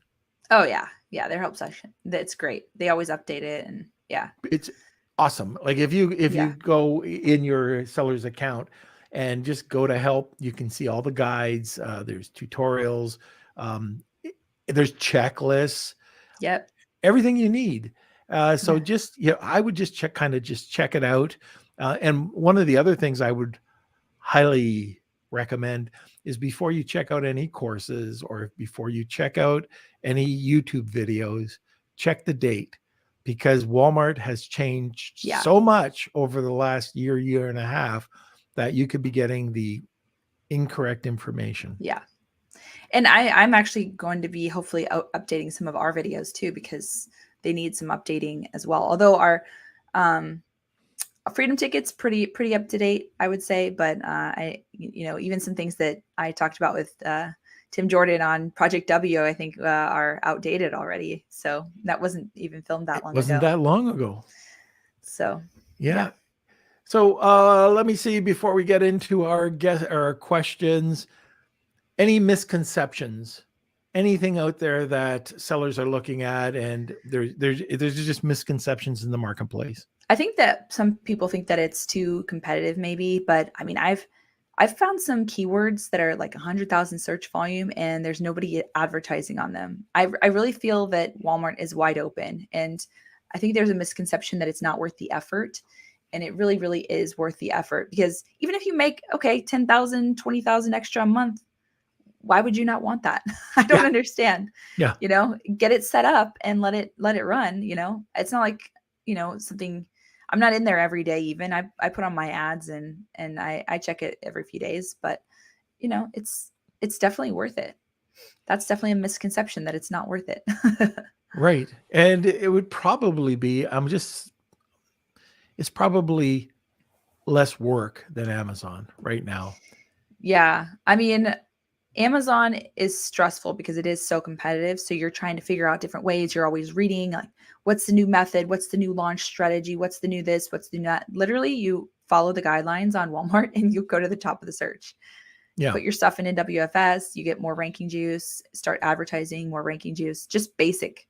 Oh yeah. Yeah. Their help section. That's great. They always update it, and yeah. It's awesome. Like if you go in your seller's account and just go to help, you can see all the guides. There's tutorials. There's checklists. Yep. Everything you need. So just, I would just check it out. And one of the other things I would highly recommend is, before you check out any courses or before you check out any YouTube videos, check the date, because Walmart has changed so much over the last year and a half that you could be getting the incorrect information. Yeah. And I'm actually going to be hopefully updating some of our videos too, because they need some updating as well. Although our Freedom Ticket's pretty up to date, I would say. But even some things that I talked about with Tim Jordan on Project W, I think are outdated already. So that wasn't even filmed that long ago. Wasn't that long ago. So yeah. So let me see, before we get into our questions, any misconceptions, anything out there that sellers are looking at, and there's just misconceptions in the marketplace? I think that some people think that it's too competitive, maybe, but I mean, I've I've found some keywords that are like 100,000 search volume and there's nobody advertising on them. I really feel that Walmart is wide open, and I think there's a misconception that it's not worth the effort. And it really, really is worth the effort, because even if you make, okay, 10,000, 20,000 extra a month, why would you not want that? I don't Yeah. understand. Yeah. Get it set up and let it run. It's not like, something. I'm not in there every day. Even I put on my ads and I check it every few days, but it's definitely worth it. That's definitely a misconception that it's not worth it. Right. And it would probably be, it's probably less work than Amazon right now. Yeah. I mean, Amazon is stressful because it is so competitive. So you're trying to figure out different ways. You're always reading, like, what's the new method? What's the new launch strategy? What's the new this? What's the new that? Literally, you follow the guidelines on Walmart and you go to the top of the search. Yeah. Put your stuff in WFS, you get more ranking juice, start advertising, more ranking juice, just basic.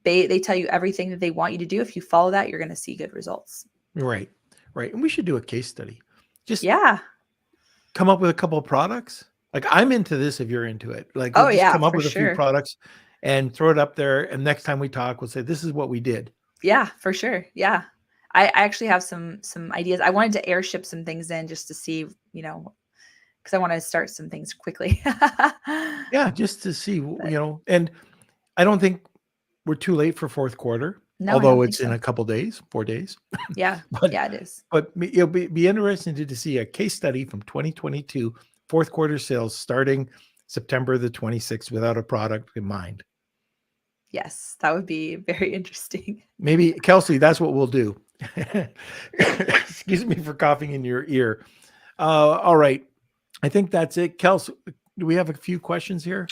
They tell you everything that they want you to do. If you follow that, you're going to see good results. Right. Right. And we should do a case study. Just Yeah. come up with a couple of products. Like, I'm into this if you're into it. Like, Oh, we'll just yeah, come up for with a few sure. products and throw it up there. And next time we talk, we'll say, this is what we did. Yeah, for sure. Yeah. I actually have some ideas. I wanted to airship some things in just to see, because I want to start some things quickly. Yeah. Just to see, But and I don't think we're too late for fourth quarter, no, I although don't think it's in so. a couple days, 4 days. Yeah. But Yeah, it is. But it'll be interesting to see a case study from 2022 fourth quarter sales starting September the 26th without a product in mind. Yes, that would be very interesting. Maybe, Kelsey, that's what we'll do. Excuse me for coughing in your ear. All right. I think that's it. Kelsey, do we have a few questions here?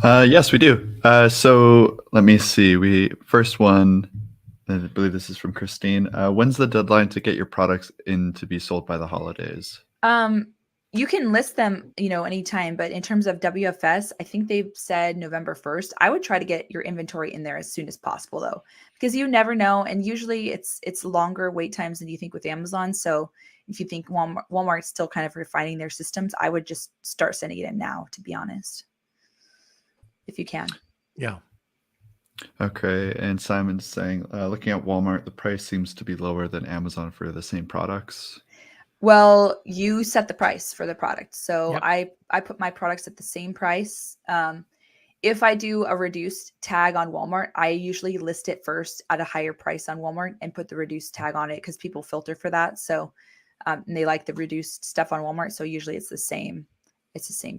Yes, we do. So let me see. First one, I believe this is from Christine. When's the deadline to get your products in to be sold by the holidays? You can list them, anytime, but in terms of WFS, I think they've said November 1st. I would try to get your inventory in there as soon as possible, though, because you never know. And usually it's longer wait times than you think with Amazon. So if you think Walmart's still kind of refining their systems, I would just start sending it in now, to be honest, if you can. Yeah. Okay. And Simon's saying, looking at Walmart, the price seems to be lower than Amazon for the same products. Well, you set the price for the product. So Yep. I put my products at the same price. If I do a reduced tag on Walmart, I usually list it first at a higher price on Walmart and put the reduced tag on it, because people filter for that. So and they like the reduced stuff on Walmart. So usually it's the same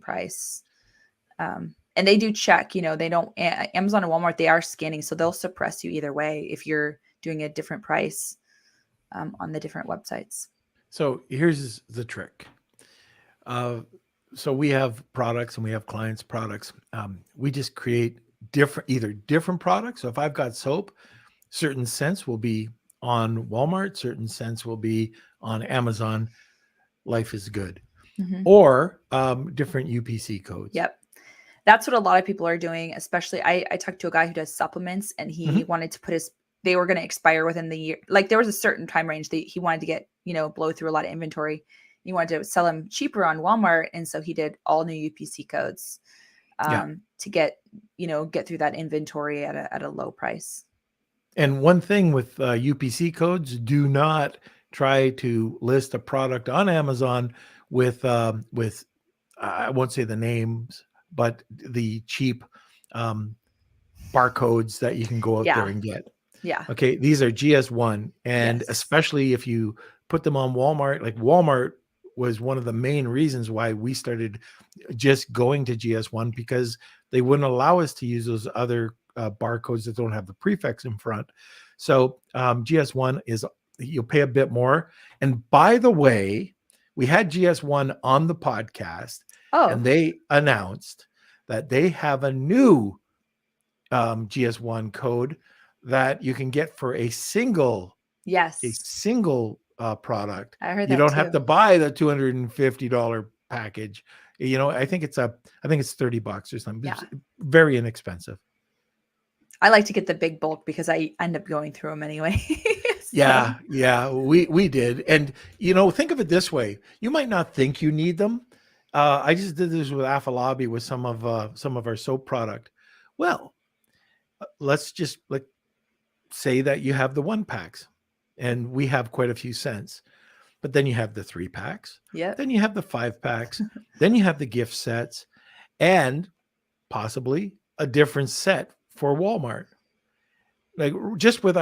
price. And they do check, they don't, Amazon and Walmart, they are scanning. So they'll suppress you either way if you're doing a different price on the different websites. So here's the trick. So we have products and we have clients' products. We just create different products. So if I've got soap, certain scents will be on Walmart, certain scents will be on Amazon. Life is good. Mm-hmm. Or different UPC codes. Yep. That's what a lot of people are doing, especially I talked to a guy who does supplements, and he wanted to put they were going to expire within the year. Like, there was a certain time range that he wanted to get, blow through a lot of inventory. He wanted to sell them cheaper on Walmart. And so he did all new UPC codes to get through that inventory at a low price. And one thing with UPC codes, do not try to list a product on Amazon with I won't say the names, but the cheap barcodes that you can go out there and get. Yeah. Okay. These are GS1. And especially if you put them on Walmart, like Walmart was one of the main reasons why we started just going to GS1, because they wouldn't allow us to use those other barcodes that don't have the prefix in front. So GS1 is, you'll pay a bit more. And by the way, we had GS1 on the podcast, and they announced that they have a new GS1 code that you can get for a single product. I heard you that don't too. have to buy the $250 package. I think it's $30 or something. Yeah. It's very inexpensive. I like to get the big bulk because I end up going through them anyway. So, Yeah, we did. And think of it this way. You might not think you need them. I just did this with Afalabi with some of our soap product. Well, let's just like say that you have the 1 packs, and we have quite a few scents. But then you have the 3 packs, yep. then you have the 5 packs, then you have the gift sets, and possibly a different set for Walmart. Like just with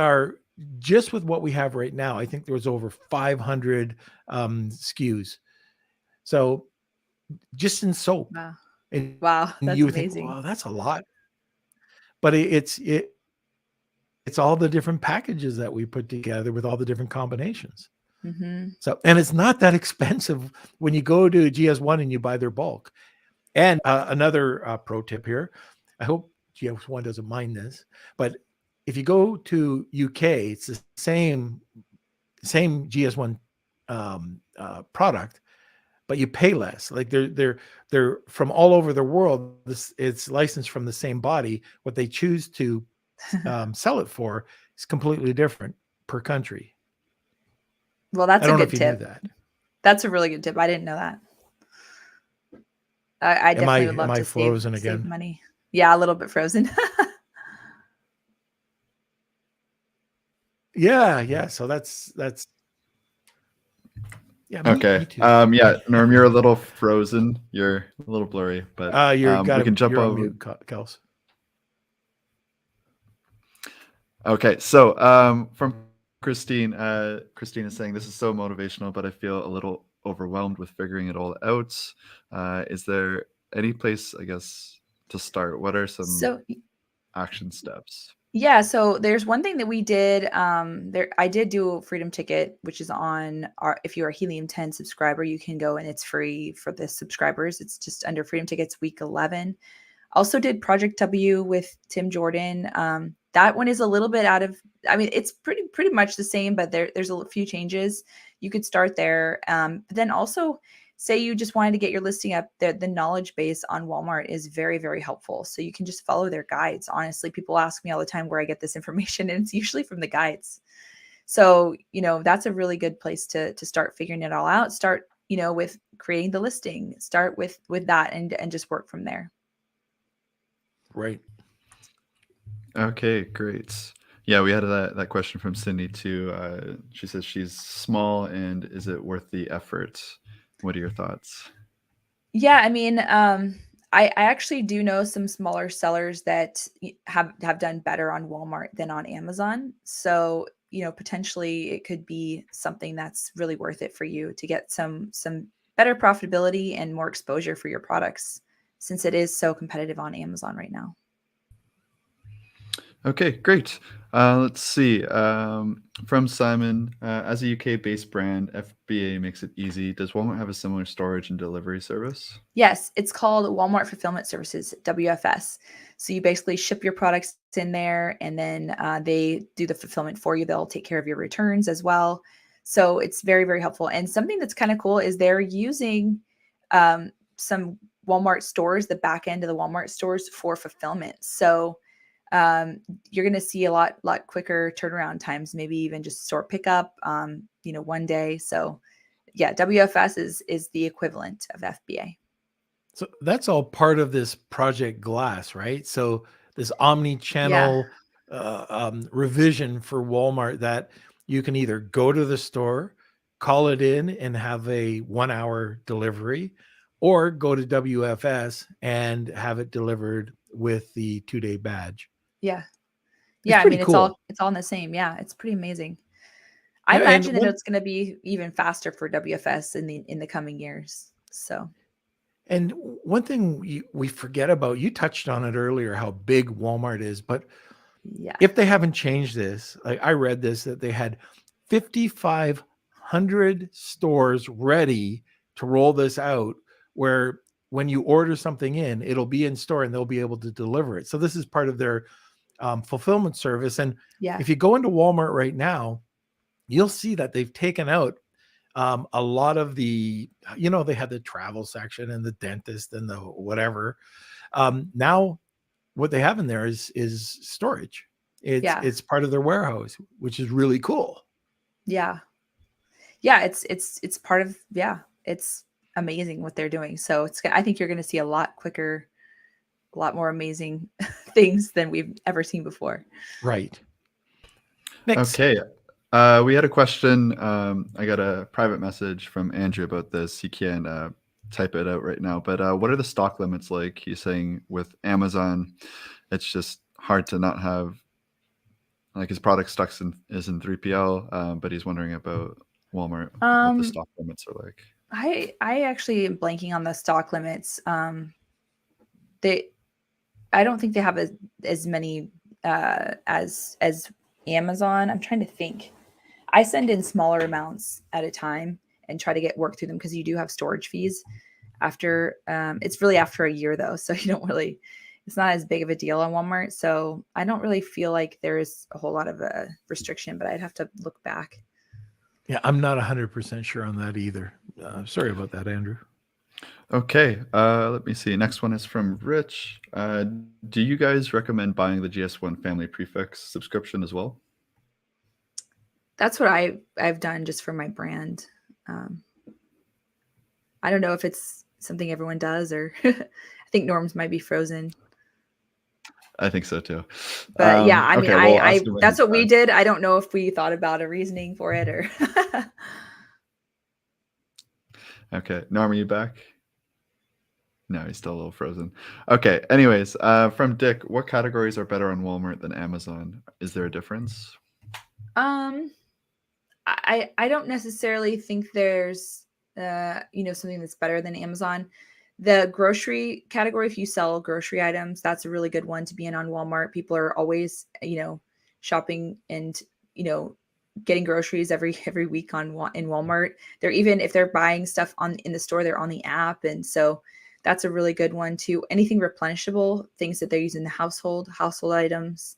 what we have right now, I think there was over 500 SKUs. So just in soap, Wow. and Wow, that's you would think, amazing. well, that's a lot, but it's all the different packages that we put together with all the different combinations. Hmm. So, and it's not that expensive when you go to GS1 and you buy their bulk. And another pro tip here, I hope GS1 doesn't mind this, but if you go to UK, it's the same GS1 product, but you pay less. Like they're from all over the world. It's licensed from the same body. What they choose to sell it for is completely different per country. Well, I that's a don't know if good you knew tip. that. That's a really good tip. I didn't know that. I Am I definitely would am love I to save frozen again? money. Yeah, a little bit frozen. Yeah. So that's yeah. Me Okay. too. Yeah, Norm, you're a little frozen. You're a little blurry, but we can jump you're on over. mute, Kels. Okay, so from Christine, Christine is saying this is so motivational, but I feel a little overwhelmed with figuring it all out. Is there any place, I guess, to start? What are some So action steps? yeah, so there's one thing that we did. I did do a Freedom Ticket, which is on our. If you're a Helium 10 subscriber, you can go and it's free for the subscribers. It's just under Freedom Tickets week 11. Also did Project W with Tim Jordan. That one is a little bit out of. I mean, it's pretty much the same, but there's a few changes. You could start there. But then also, say you just wanted to get your listing up, the knowledge base on Walmart is very, very helpful. So you can just follow their guides. Honestly, people ask me all the time where I get this information, and it's usually from the guides. So, that's a really good place to start figuring it all out. Start, with creating the listing. Start with that and just work from there. Right. Okay, great. Yeah, we had that question from Cindy too. She says she's small, and is it worth the effort? What are your thoughts? Yeah, I mean, I actually do know some smaller sellers that have done better on Walmart than on Amazon. So, potentially it could be something that's really worth it for you to get some better profitability and more exposure for your products, since it is so competitive on Amazon right now. Okay, great. Let's see. From Simon, as a UK-based brand, FBA makes it easy. Does Walmart have a similar storage and delivery service? Yes, it's called Walmart Fulfillment Services, WFS. So you basically ship your products in there, and then they do the fulfillment for you. They'll take care of your returns as well. So it's very, very helpful. And something that's kind of cool is they're using some Walmart stores, the back end of the Walmart stores, for fulfillment. So you're going to see a lot quicker turnaround times, maybe even just store pickup, one day. So yeah, WFS is the equivalent of FBA. So that's all part of this Project Glass, right? So this Yeah. omni-channel revision for Walmart that you can either go to the store, call it in, and have a 1-hour delivery, or go to WFS and have it delivered with the 2-day badge. Yeah. It's Yeah. I pretty mean, cool. it's all in the same. Yeah. It's pretty amazing. I Yeah, and imagine that it's going to be even faster for WFS in the coming years. So one thing we forget about, you touched on it earlier, how big Walmart is, but yeah. if they haven't changed this, like I read this, that they had 5,500 stores ready to roll this out, where when you order something in, it'll be in store and they'll be able to deliver it. So this is part of their fulfillment service. And Yeah. if you go into Walmart right now, you'll see that they've taken out a lot of the, they had the travel section and the dentist and the whatever. Now what they have in there is storage. Yeah. It's part of their warehouse, which is really cool. Yeah. It's part of, it's amazing what they're doing. So I think you're going to see a lot quicker, a lot more amazing things than we've ever seen before. Right. Next. Okay. We had a question. I got a private message from Andrew about this. He can't type it out right now, but what are the stock limits like? He's saying with Amazon, it's just hard to not have, like, his product is in 3PL, but he's wondering about Walmart, what the stock limits are like. I actually am blanking on the stock limits. I don't think they have as many as Amazon. I'm trying to think. I send in smaller amounts at a time and try to get work through them because you do have storage fees after. It's really after a year though, so you don't really. It's not as big of a deal on Walmart, so I don't really feel like there's a whole lot of a restriction. But I'd have to look back. Yeah, I'm not 100% sure on that either. Sorry about that, Andrew. Okay, let me see. Next one is from Rich. Do you guys recommend buying the GS1 Family Prefix subscription as well? That's what I've done just for my brand. I don't know if it's something everyone does, or I think Norm's might be frozen. I think so too. But yeah, I mean, okay, that's what we did. I don't know if we thought about a reasoning for it or. Okay, Norm, are you back? No, he's still a little frozen. Okay, anyways, from Dick, what categories are better on Walmart than Amazon? Is there a difference? I don't necessarily think there's something that's better than Amazon. The grocery category, if you sell grocery items, that's a really good one to be in on Walmart. People are always, shopping and, getting groceries every week in Walmart. They're even, if they're buying stuff in the store, they're on the app. And so that's a really good one too. Anything replenishable, things that they're using in the household items,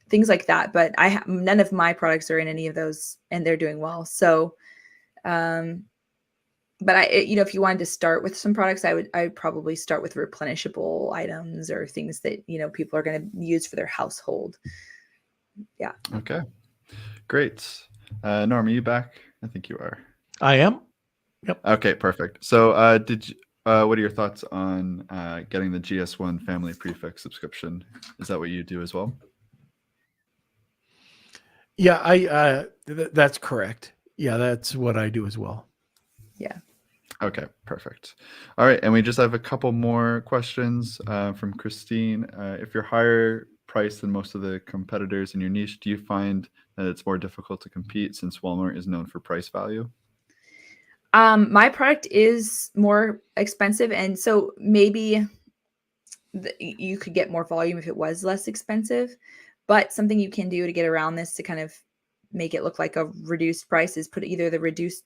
things like that. But none of my products are in any of those, and they're doing well. So, but if you wanted to start with some products, I would probably start with replenishable items or things that, people are going to use for their household. Yeah. Okay, great. Norm, are you back? I think you are. I am. Yep. Okay, perfect. So what are your thoughts on getting the GS1 Family Prefix subscription? Is that what you do as well? Yeah, that's correct. Yeah, that's what I do as well. Yeah. Okay, perfect. All right, and we just have a couple more questions from Christine. If you're higher priced than most of the competitors in your niche, do you find that it's more difficult to compete since Walmart is known for price value? My product is more expensive, and so maybe you could get more volume if it was less expensive. But something you can do to get around this to kind of make it look like a reduced price is put either the reduced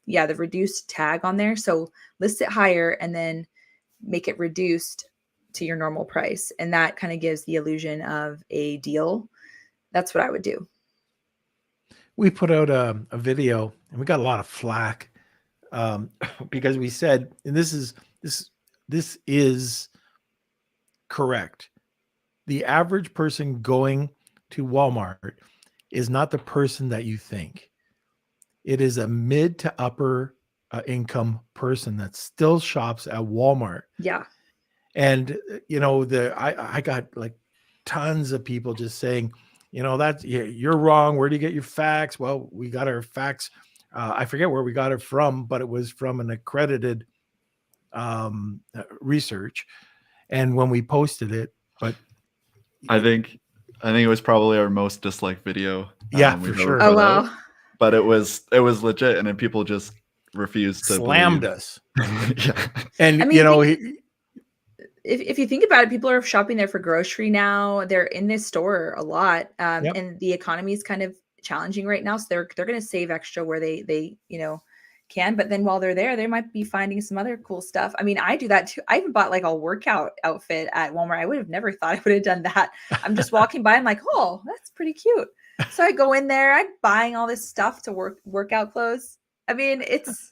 tag on there. So list it higher and then make it reduced to your normal price. And that kind of gives the illusion of a deal. That's what I would do. We put out a video and we got a lot of flack because we said, and this is correct. The average person going to Walmart is not the person that you think. It is a mid to upper income person that still shops at Walmart. Yeah. And I got like tons of people just saying, you're wrong. Where do you get your facts? Well, we got our facts. I forget where we got it from, but it was from an accredited research. And when we posted it, but I think it was probably our most disliked video. Yeah, for sure. Oh, wow. But it was legit, and then people just refused to slammed believe. us. Yeah. And I mean, if you think about it, people are shopping there for grocery now. They're in this store a lot, Yep. and the economy is kind of challenging right now. So they're going to save extra where they can. But then while they're there, they might be finding some other cool stuff. I mean, I do that too. I even bought like a workout outfit at Walmart. I would have never thought I would have done that. I'm just walking by. I'm like, oh, that's pretty cute. So I go in there. I'm buying all this stuff to workout clothes. I mean, it's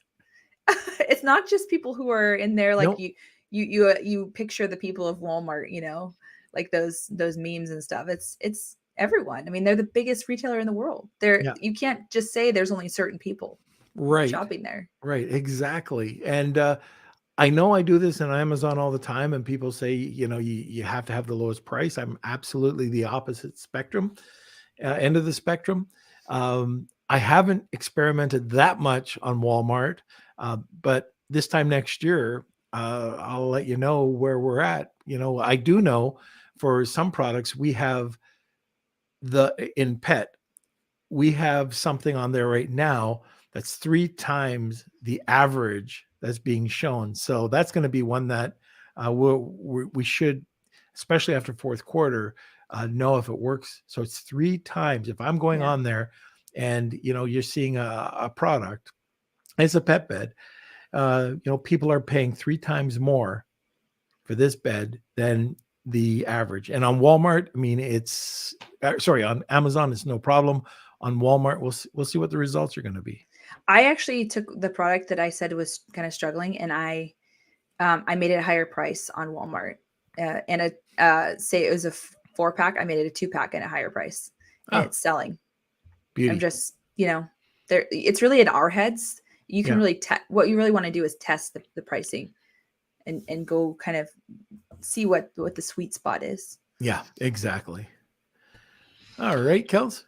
not just people who are in there like Nope. You picture the people of Walmart, like those memes and stuff. It's everyone. I mean, they're the biggest retailer in the world. Yeah. You can't just say there's only certain people Right. shopping there. Right. Exactly. And I know I do this on Amazon all the time, and people say, you have to have the lowest price. I'm absolutely the opposite spectrum, end of the spectrum. I haven't experimented that much on Walmart, but this time next year, I'll let you know where we're at. I do know for some products we have in pet, we have something on there right now that's 3 times the average that's being shown. So that's going to be one that we should, especially after fourth quarter, know if it works. So it's 3 times. If I'm going Yeah. on there and you're seeing a product, it's a pet bed. People are paying 3 times more for this bed than the average. And on Walmart, I mean, on Amazon, it's no problem. On Walmart, we'll see what the results are going to be. I actually took the product that I said was kind of struggling, and I made it a higher price on Walmart. And say it was a 4-pack, I made it a 2-pack and a higher price, and it's selling. Beauty. I'm just, there. It's really in our heads. You can really what you really want to do is test the pricing, and go kind of see what the sweet spot is. Yeah, exactly. All right, Kels.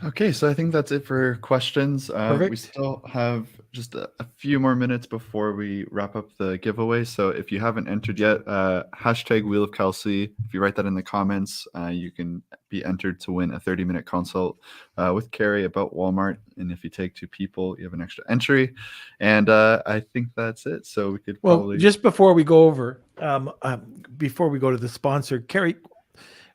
Okay, so I think that's it for questions. We still have just a few more minutes before we wrap up the giveaway. So if you haven't entered yet, hashtag Wheel of Kelsey. If you write that in the comments, you can be entered to win a 30-minute consult with Carrie about Walmart. And if you take 2 people, you have an extra entry. And I think that's it. So we could probably... just before we go over, before we go to the sponsor, Carrie,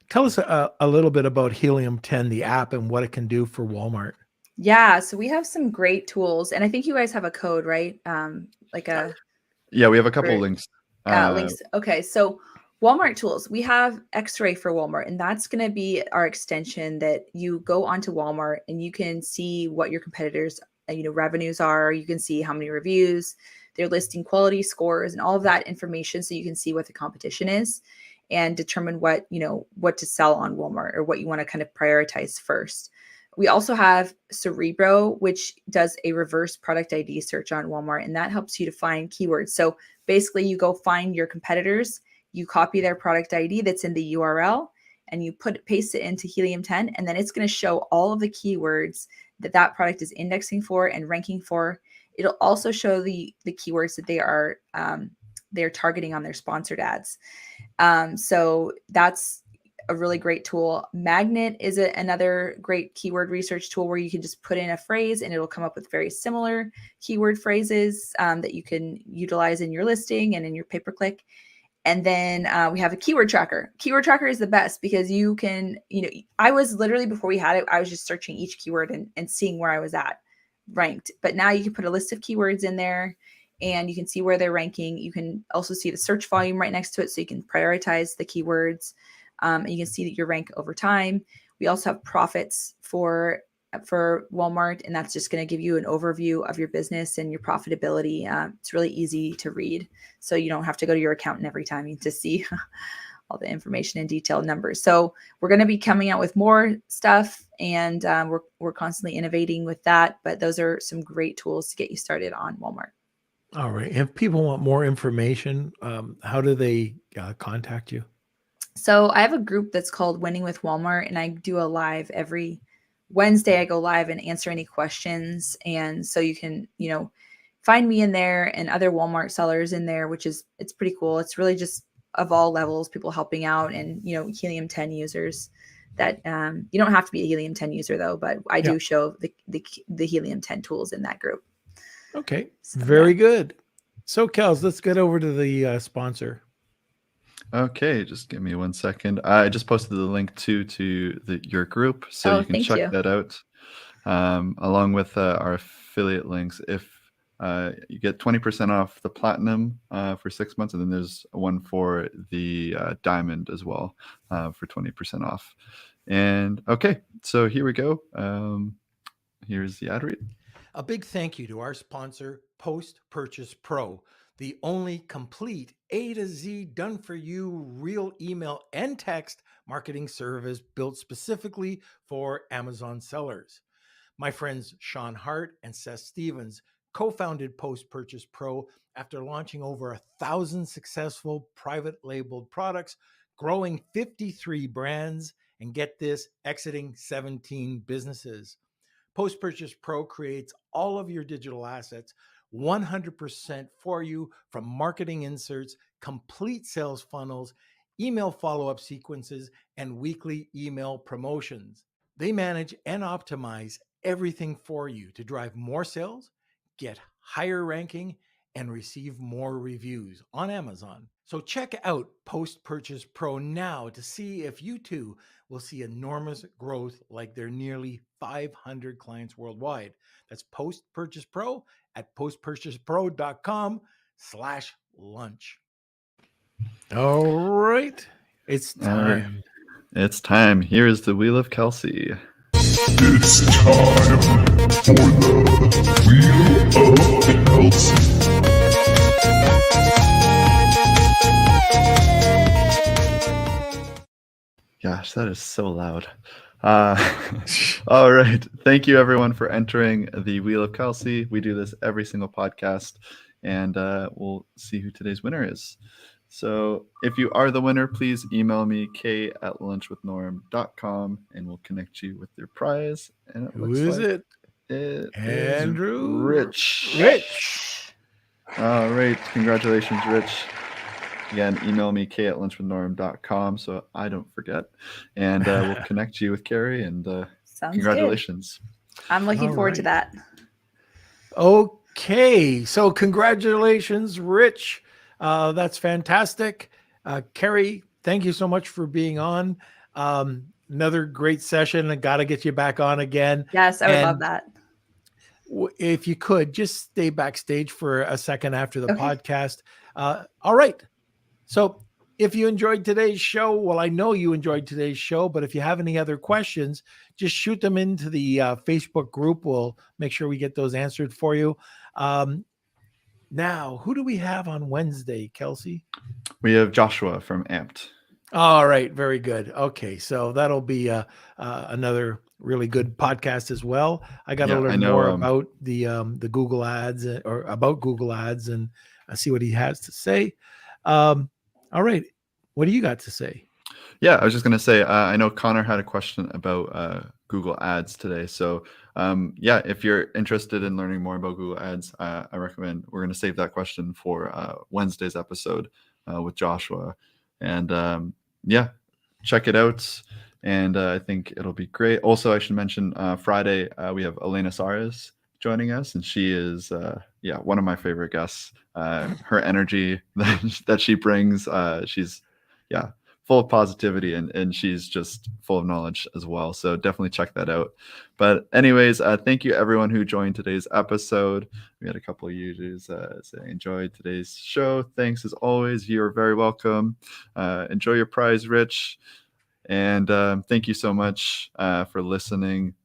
tell us a little bit about Helium 10, the app, and what it can do for Walmart. Yeah, so we have some great tools, and I think you guys have a code, right? Yeah, we have a couple links. Links. Okay, so Walmart tools. We have X-Ray for Walmart, and that's going to be our extension that you go onto Walmart and you can see what your competitors, revenues are. You can see how many reviews, their listing quality scores, and all of that information, so you can see what the competition is and determine what to sell on Walmart, or what you want to kind of prioritize first. We also have Cerebro, which does a reverse product ID search on Walmart, and that helps you to find keywords. So basically you go find your competitors, you copy their product ID that's in the URL, and you paste it into Helium 10, and then it's going to show all of the keywords that product is indexing for and ranking for. It'll also show the keywords that they're targeting on their sponsored ads. So that's a really great tool. Magnet is another great keyword research tool where you can just put in a phrase and it'll come up with very similar keyword phrases that you can utilize in your listing and in your pay-per-click. And then we have a keyword tracker. Keyword tracker is the best because you can, I was literally, before we had it, I was just searching each keyword and seeing where I was at ranked. But now you can put a list of keywords in there and you can see where they're ranking. You can also see the search volume right next to it, so you can prioritize the keywords. And you can see that your rank over time. We also have profits for Walmart, and that's just going to give you an overview of your business and your profitability. It's really easy to read, so you don't have to go to your accountant every time to see all the information and detailed numbers. So we're going to be coming out with more stuff, and we're constantly innovating with that. But those are some great tools to get you started on Walmart. All right. If people want more information, how do they contact you? So I have a group that's called Winning with Walmart, and I do a live every Wednesday. I go live and answer any questions. And so you can, find me in there and other Walmart sellers in there, it's pretty cool. It's really just of all levels, people helping out, and, Helium 10 users that, you don't have to be a Helium 10 user though, but I do show the Helium 10 tools in that group. Okay. So, very good. So Kels, let's get over to the sponsor. Okay, just give me 1 second. I just posted the link to your group, so you can check that out, along with our affiliate links. If you get 20% off the platinum for 6 months, and then there's one for the diamond as well for 20% off. And okay, so here we go. Here's the ad read. A big thank you to our sponsor, Post Purchase Pro, the only complete A to Z done for you real email and text marketing service built specifically for Amazon sellers. My friends Sean Hart and Seth Stevens co-founded Post Purchase Pro after launching over 1,000 successful private labeled products, growing 53 brands, and get this, exiting 17 businesses. Post Purchase Pro creates all of your digital assets 100% for you, from marketing inserts, complete sales funnels, email follow-up sequences, and weekly email promotions. They manage and optimize everything for you to drive more sales, get higher ranking, and receive more reviews on Amazon. So check out Post Purchase Pro now to see if you too will see enormous growth like their nearly 500 clients worldwide. That's Post Purchase Pro at postpurchasepro.com/lunch. All right. It's time. It's time. Here is the Wheel of Kelsey. It's time for the Wheel of Kelsey. Gosh, that is so loud. All right. Thank you, everyone, for entering the Wheel of Kelsey. We do this every single podcast, and we'll see who today's winner is. So if you are the winner, please email me, k@lunchwithnorm.com, and we'll connect you with your prize. And it Who looks is like it? It Andrew? is Rich. Rich. All right. Congratulations, Rich. Again, email me, k@lunchwithnorm.com, so I don't forget. And we'll connect you with Carrie, and Sounds congratulations. good. I'm looking All forward to right. that. Okay. So congratulations, Rich. That's fantastic. Carrie, thank you so much for being on. Another great session. I got to get you back on again. Yes, I would love And that. if you could just stay backstage for a second after the Okay. podcast. All right. So if you enjoyed today's show, well, I know you enjoyed today's show, but if you have any other questions, just shoot them into the Facebook group. We'll make sure we get those answered for you. Now, who do we have on Wednesday, Kelsey? We have Joshua from Amped. All right. Very good. Okay. So that'll be another really good podcast as well. I got to learn more about the Google ads, or about Google ads, and see what he has to say. All right. What do you got to say? Yeah, I was just going to say, I know Connor had a question about Google ads today. So yeah, if you're interested in learning more about Google ads, I recommend we're going to save that question for Wednesday's episode with Joshua. And yeah, check it out. And I think it'll be great. Also, I should mention Friday, we have Elena Saras joining us, and she is one of my favorite guests. Her energy that she brings, she's full of positivity, and she's just full of knowledge as well. So definitely check that out. But anyways, thank you everyone who joined today's episode. We had a couple of users say enjoyed today's show. Thanks as always. You're very welcome. Enjoy your prize, Rich. And thank you so much for listening.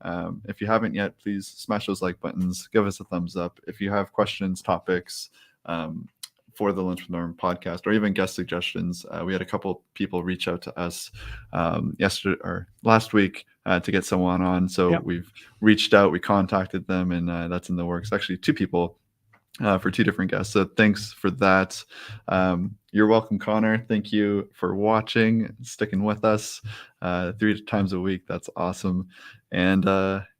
If you haven't yet, please smash those like buttons. Give us a thumbs up. If you have questions, topics for the Lunch with Norm podcast, or even guest suggestions, we had a couple people reach out to us yesterday or last week to get someone on. So we've reached out, we contacted them, and that's in the works. Actually, 2 people for 2 different guests. So thanks for that. You're welcome, Connor. Thank you for watching, sticking with us 3 times a week. That's awesome. And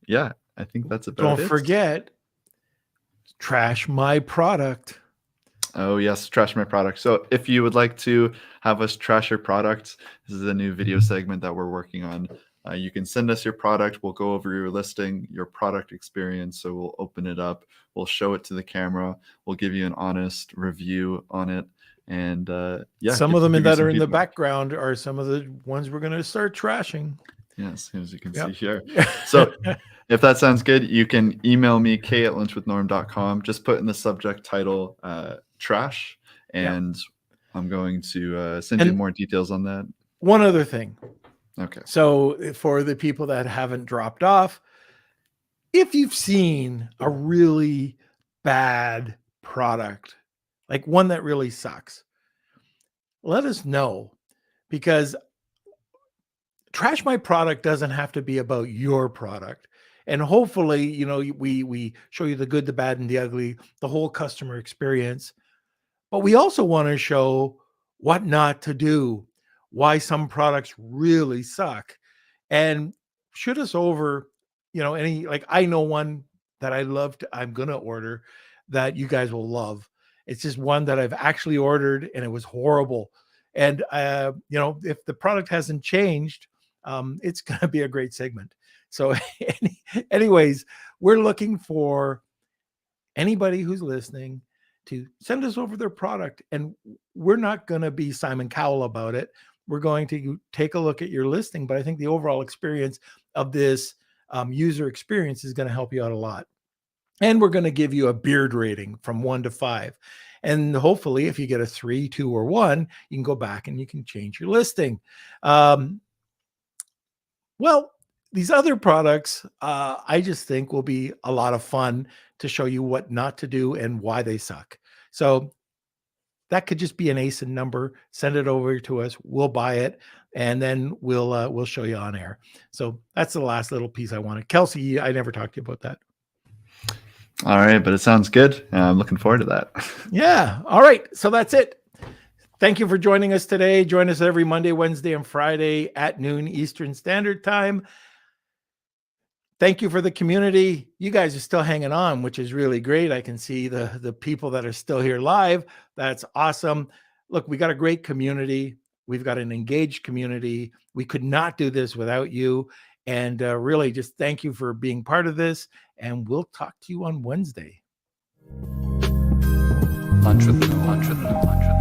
yeah, I think that's about it. Don't forget, trash my product. Oh yes, trash my product. So if you would like to have us trash your product, this is a new video segment that we're working on. You can send us your product. We'll go over your listing, your product experience. So we'll open it up. We'll show it to the camera. We'll give you an honest review on it. And some of them that are in the background are some of the ones we're going to start trashing. Yes, as you can see here. So if that sounds good, you can email me, k@lunchwithnorm.com. Just put in the subject title trash, and I'm going to send you more details on that. One other thing. Okay. So for the people that haven't dropped off, if you've seen a really bad product like one that really sucks, let us know, because Trash My Product doesn't have to be about your product. And hopefully, we show you the good, the bad, and the ugly, the whole customer experience. But we also want to show what not to do, why some products really suck, and shoot us over, any, like, I know one that I loved, I'm going to order that you guys will love. It's just one that I've actually ordered and it was horrible. And, if the product hasn't changed, it's going to be a great segment. So anyways, we're looking for anybody who's listening to send us over their product, and we're not going to be Simon Cowell about it. We're going to take a look at your listing, but I think the overall experience of this user experience is going to help you out a lot. And we're going to give you a beard rating from 1 to 5. And hopefully if you get a 3, 2, or 1, you can go back and you can change your listing. Well, these other products, I just think will be a lot of fun to show you what not to do and why they suck. So that could just be an ASIN number. Send it over to us. We'll buy it, and then we'll show you on air. So that's the last little piece I wanted. Kelsey, I never talked to you about that. All right, but it sounds good. I'm looking forward to that. Yeah. All right. So that's it. Thank you for joining us today. Join us every Monday, Wednesday, and Friday at noon Eastern Standard Time. Thank you for the community. You guys are still hanging on, which is really great. I can see the people that are still here live. That's awesome. Look, we got a great community. We've got an engaged community. We could not do this without you. And really just thank you for being part of this. And we'll talk to you on Wednesday. Lunch with the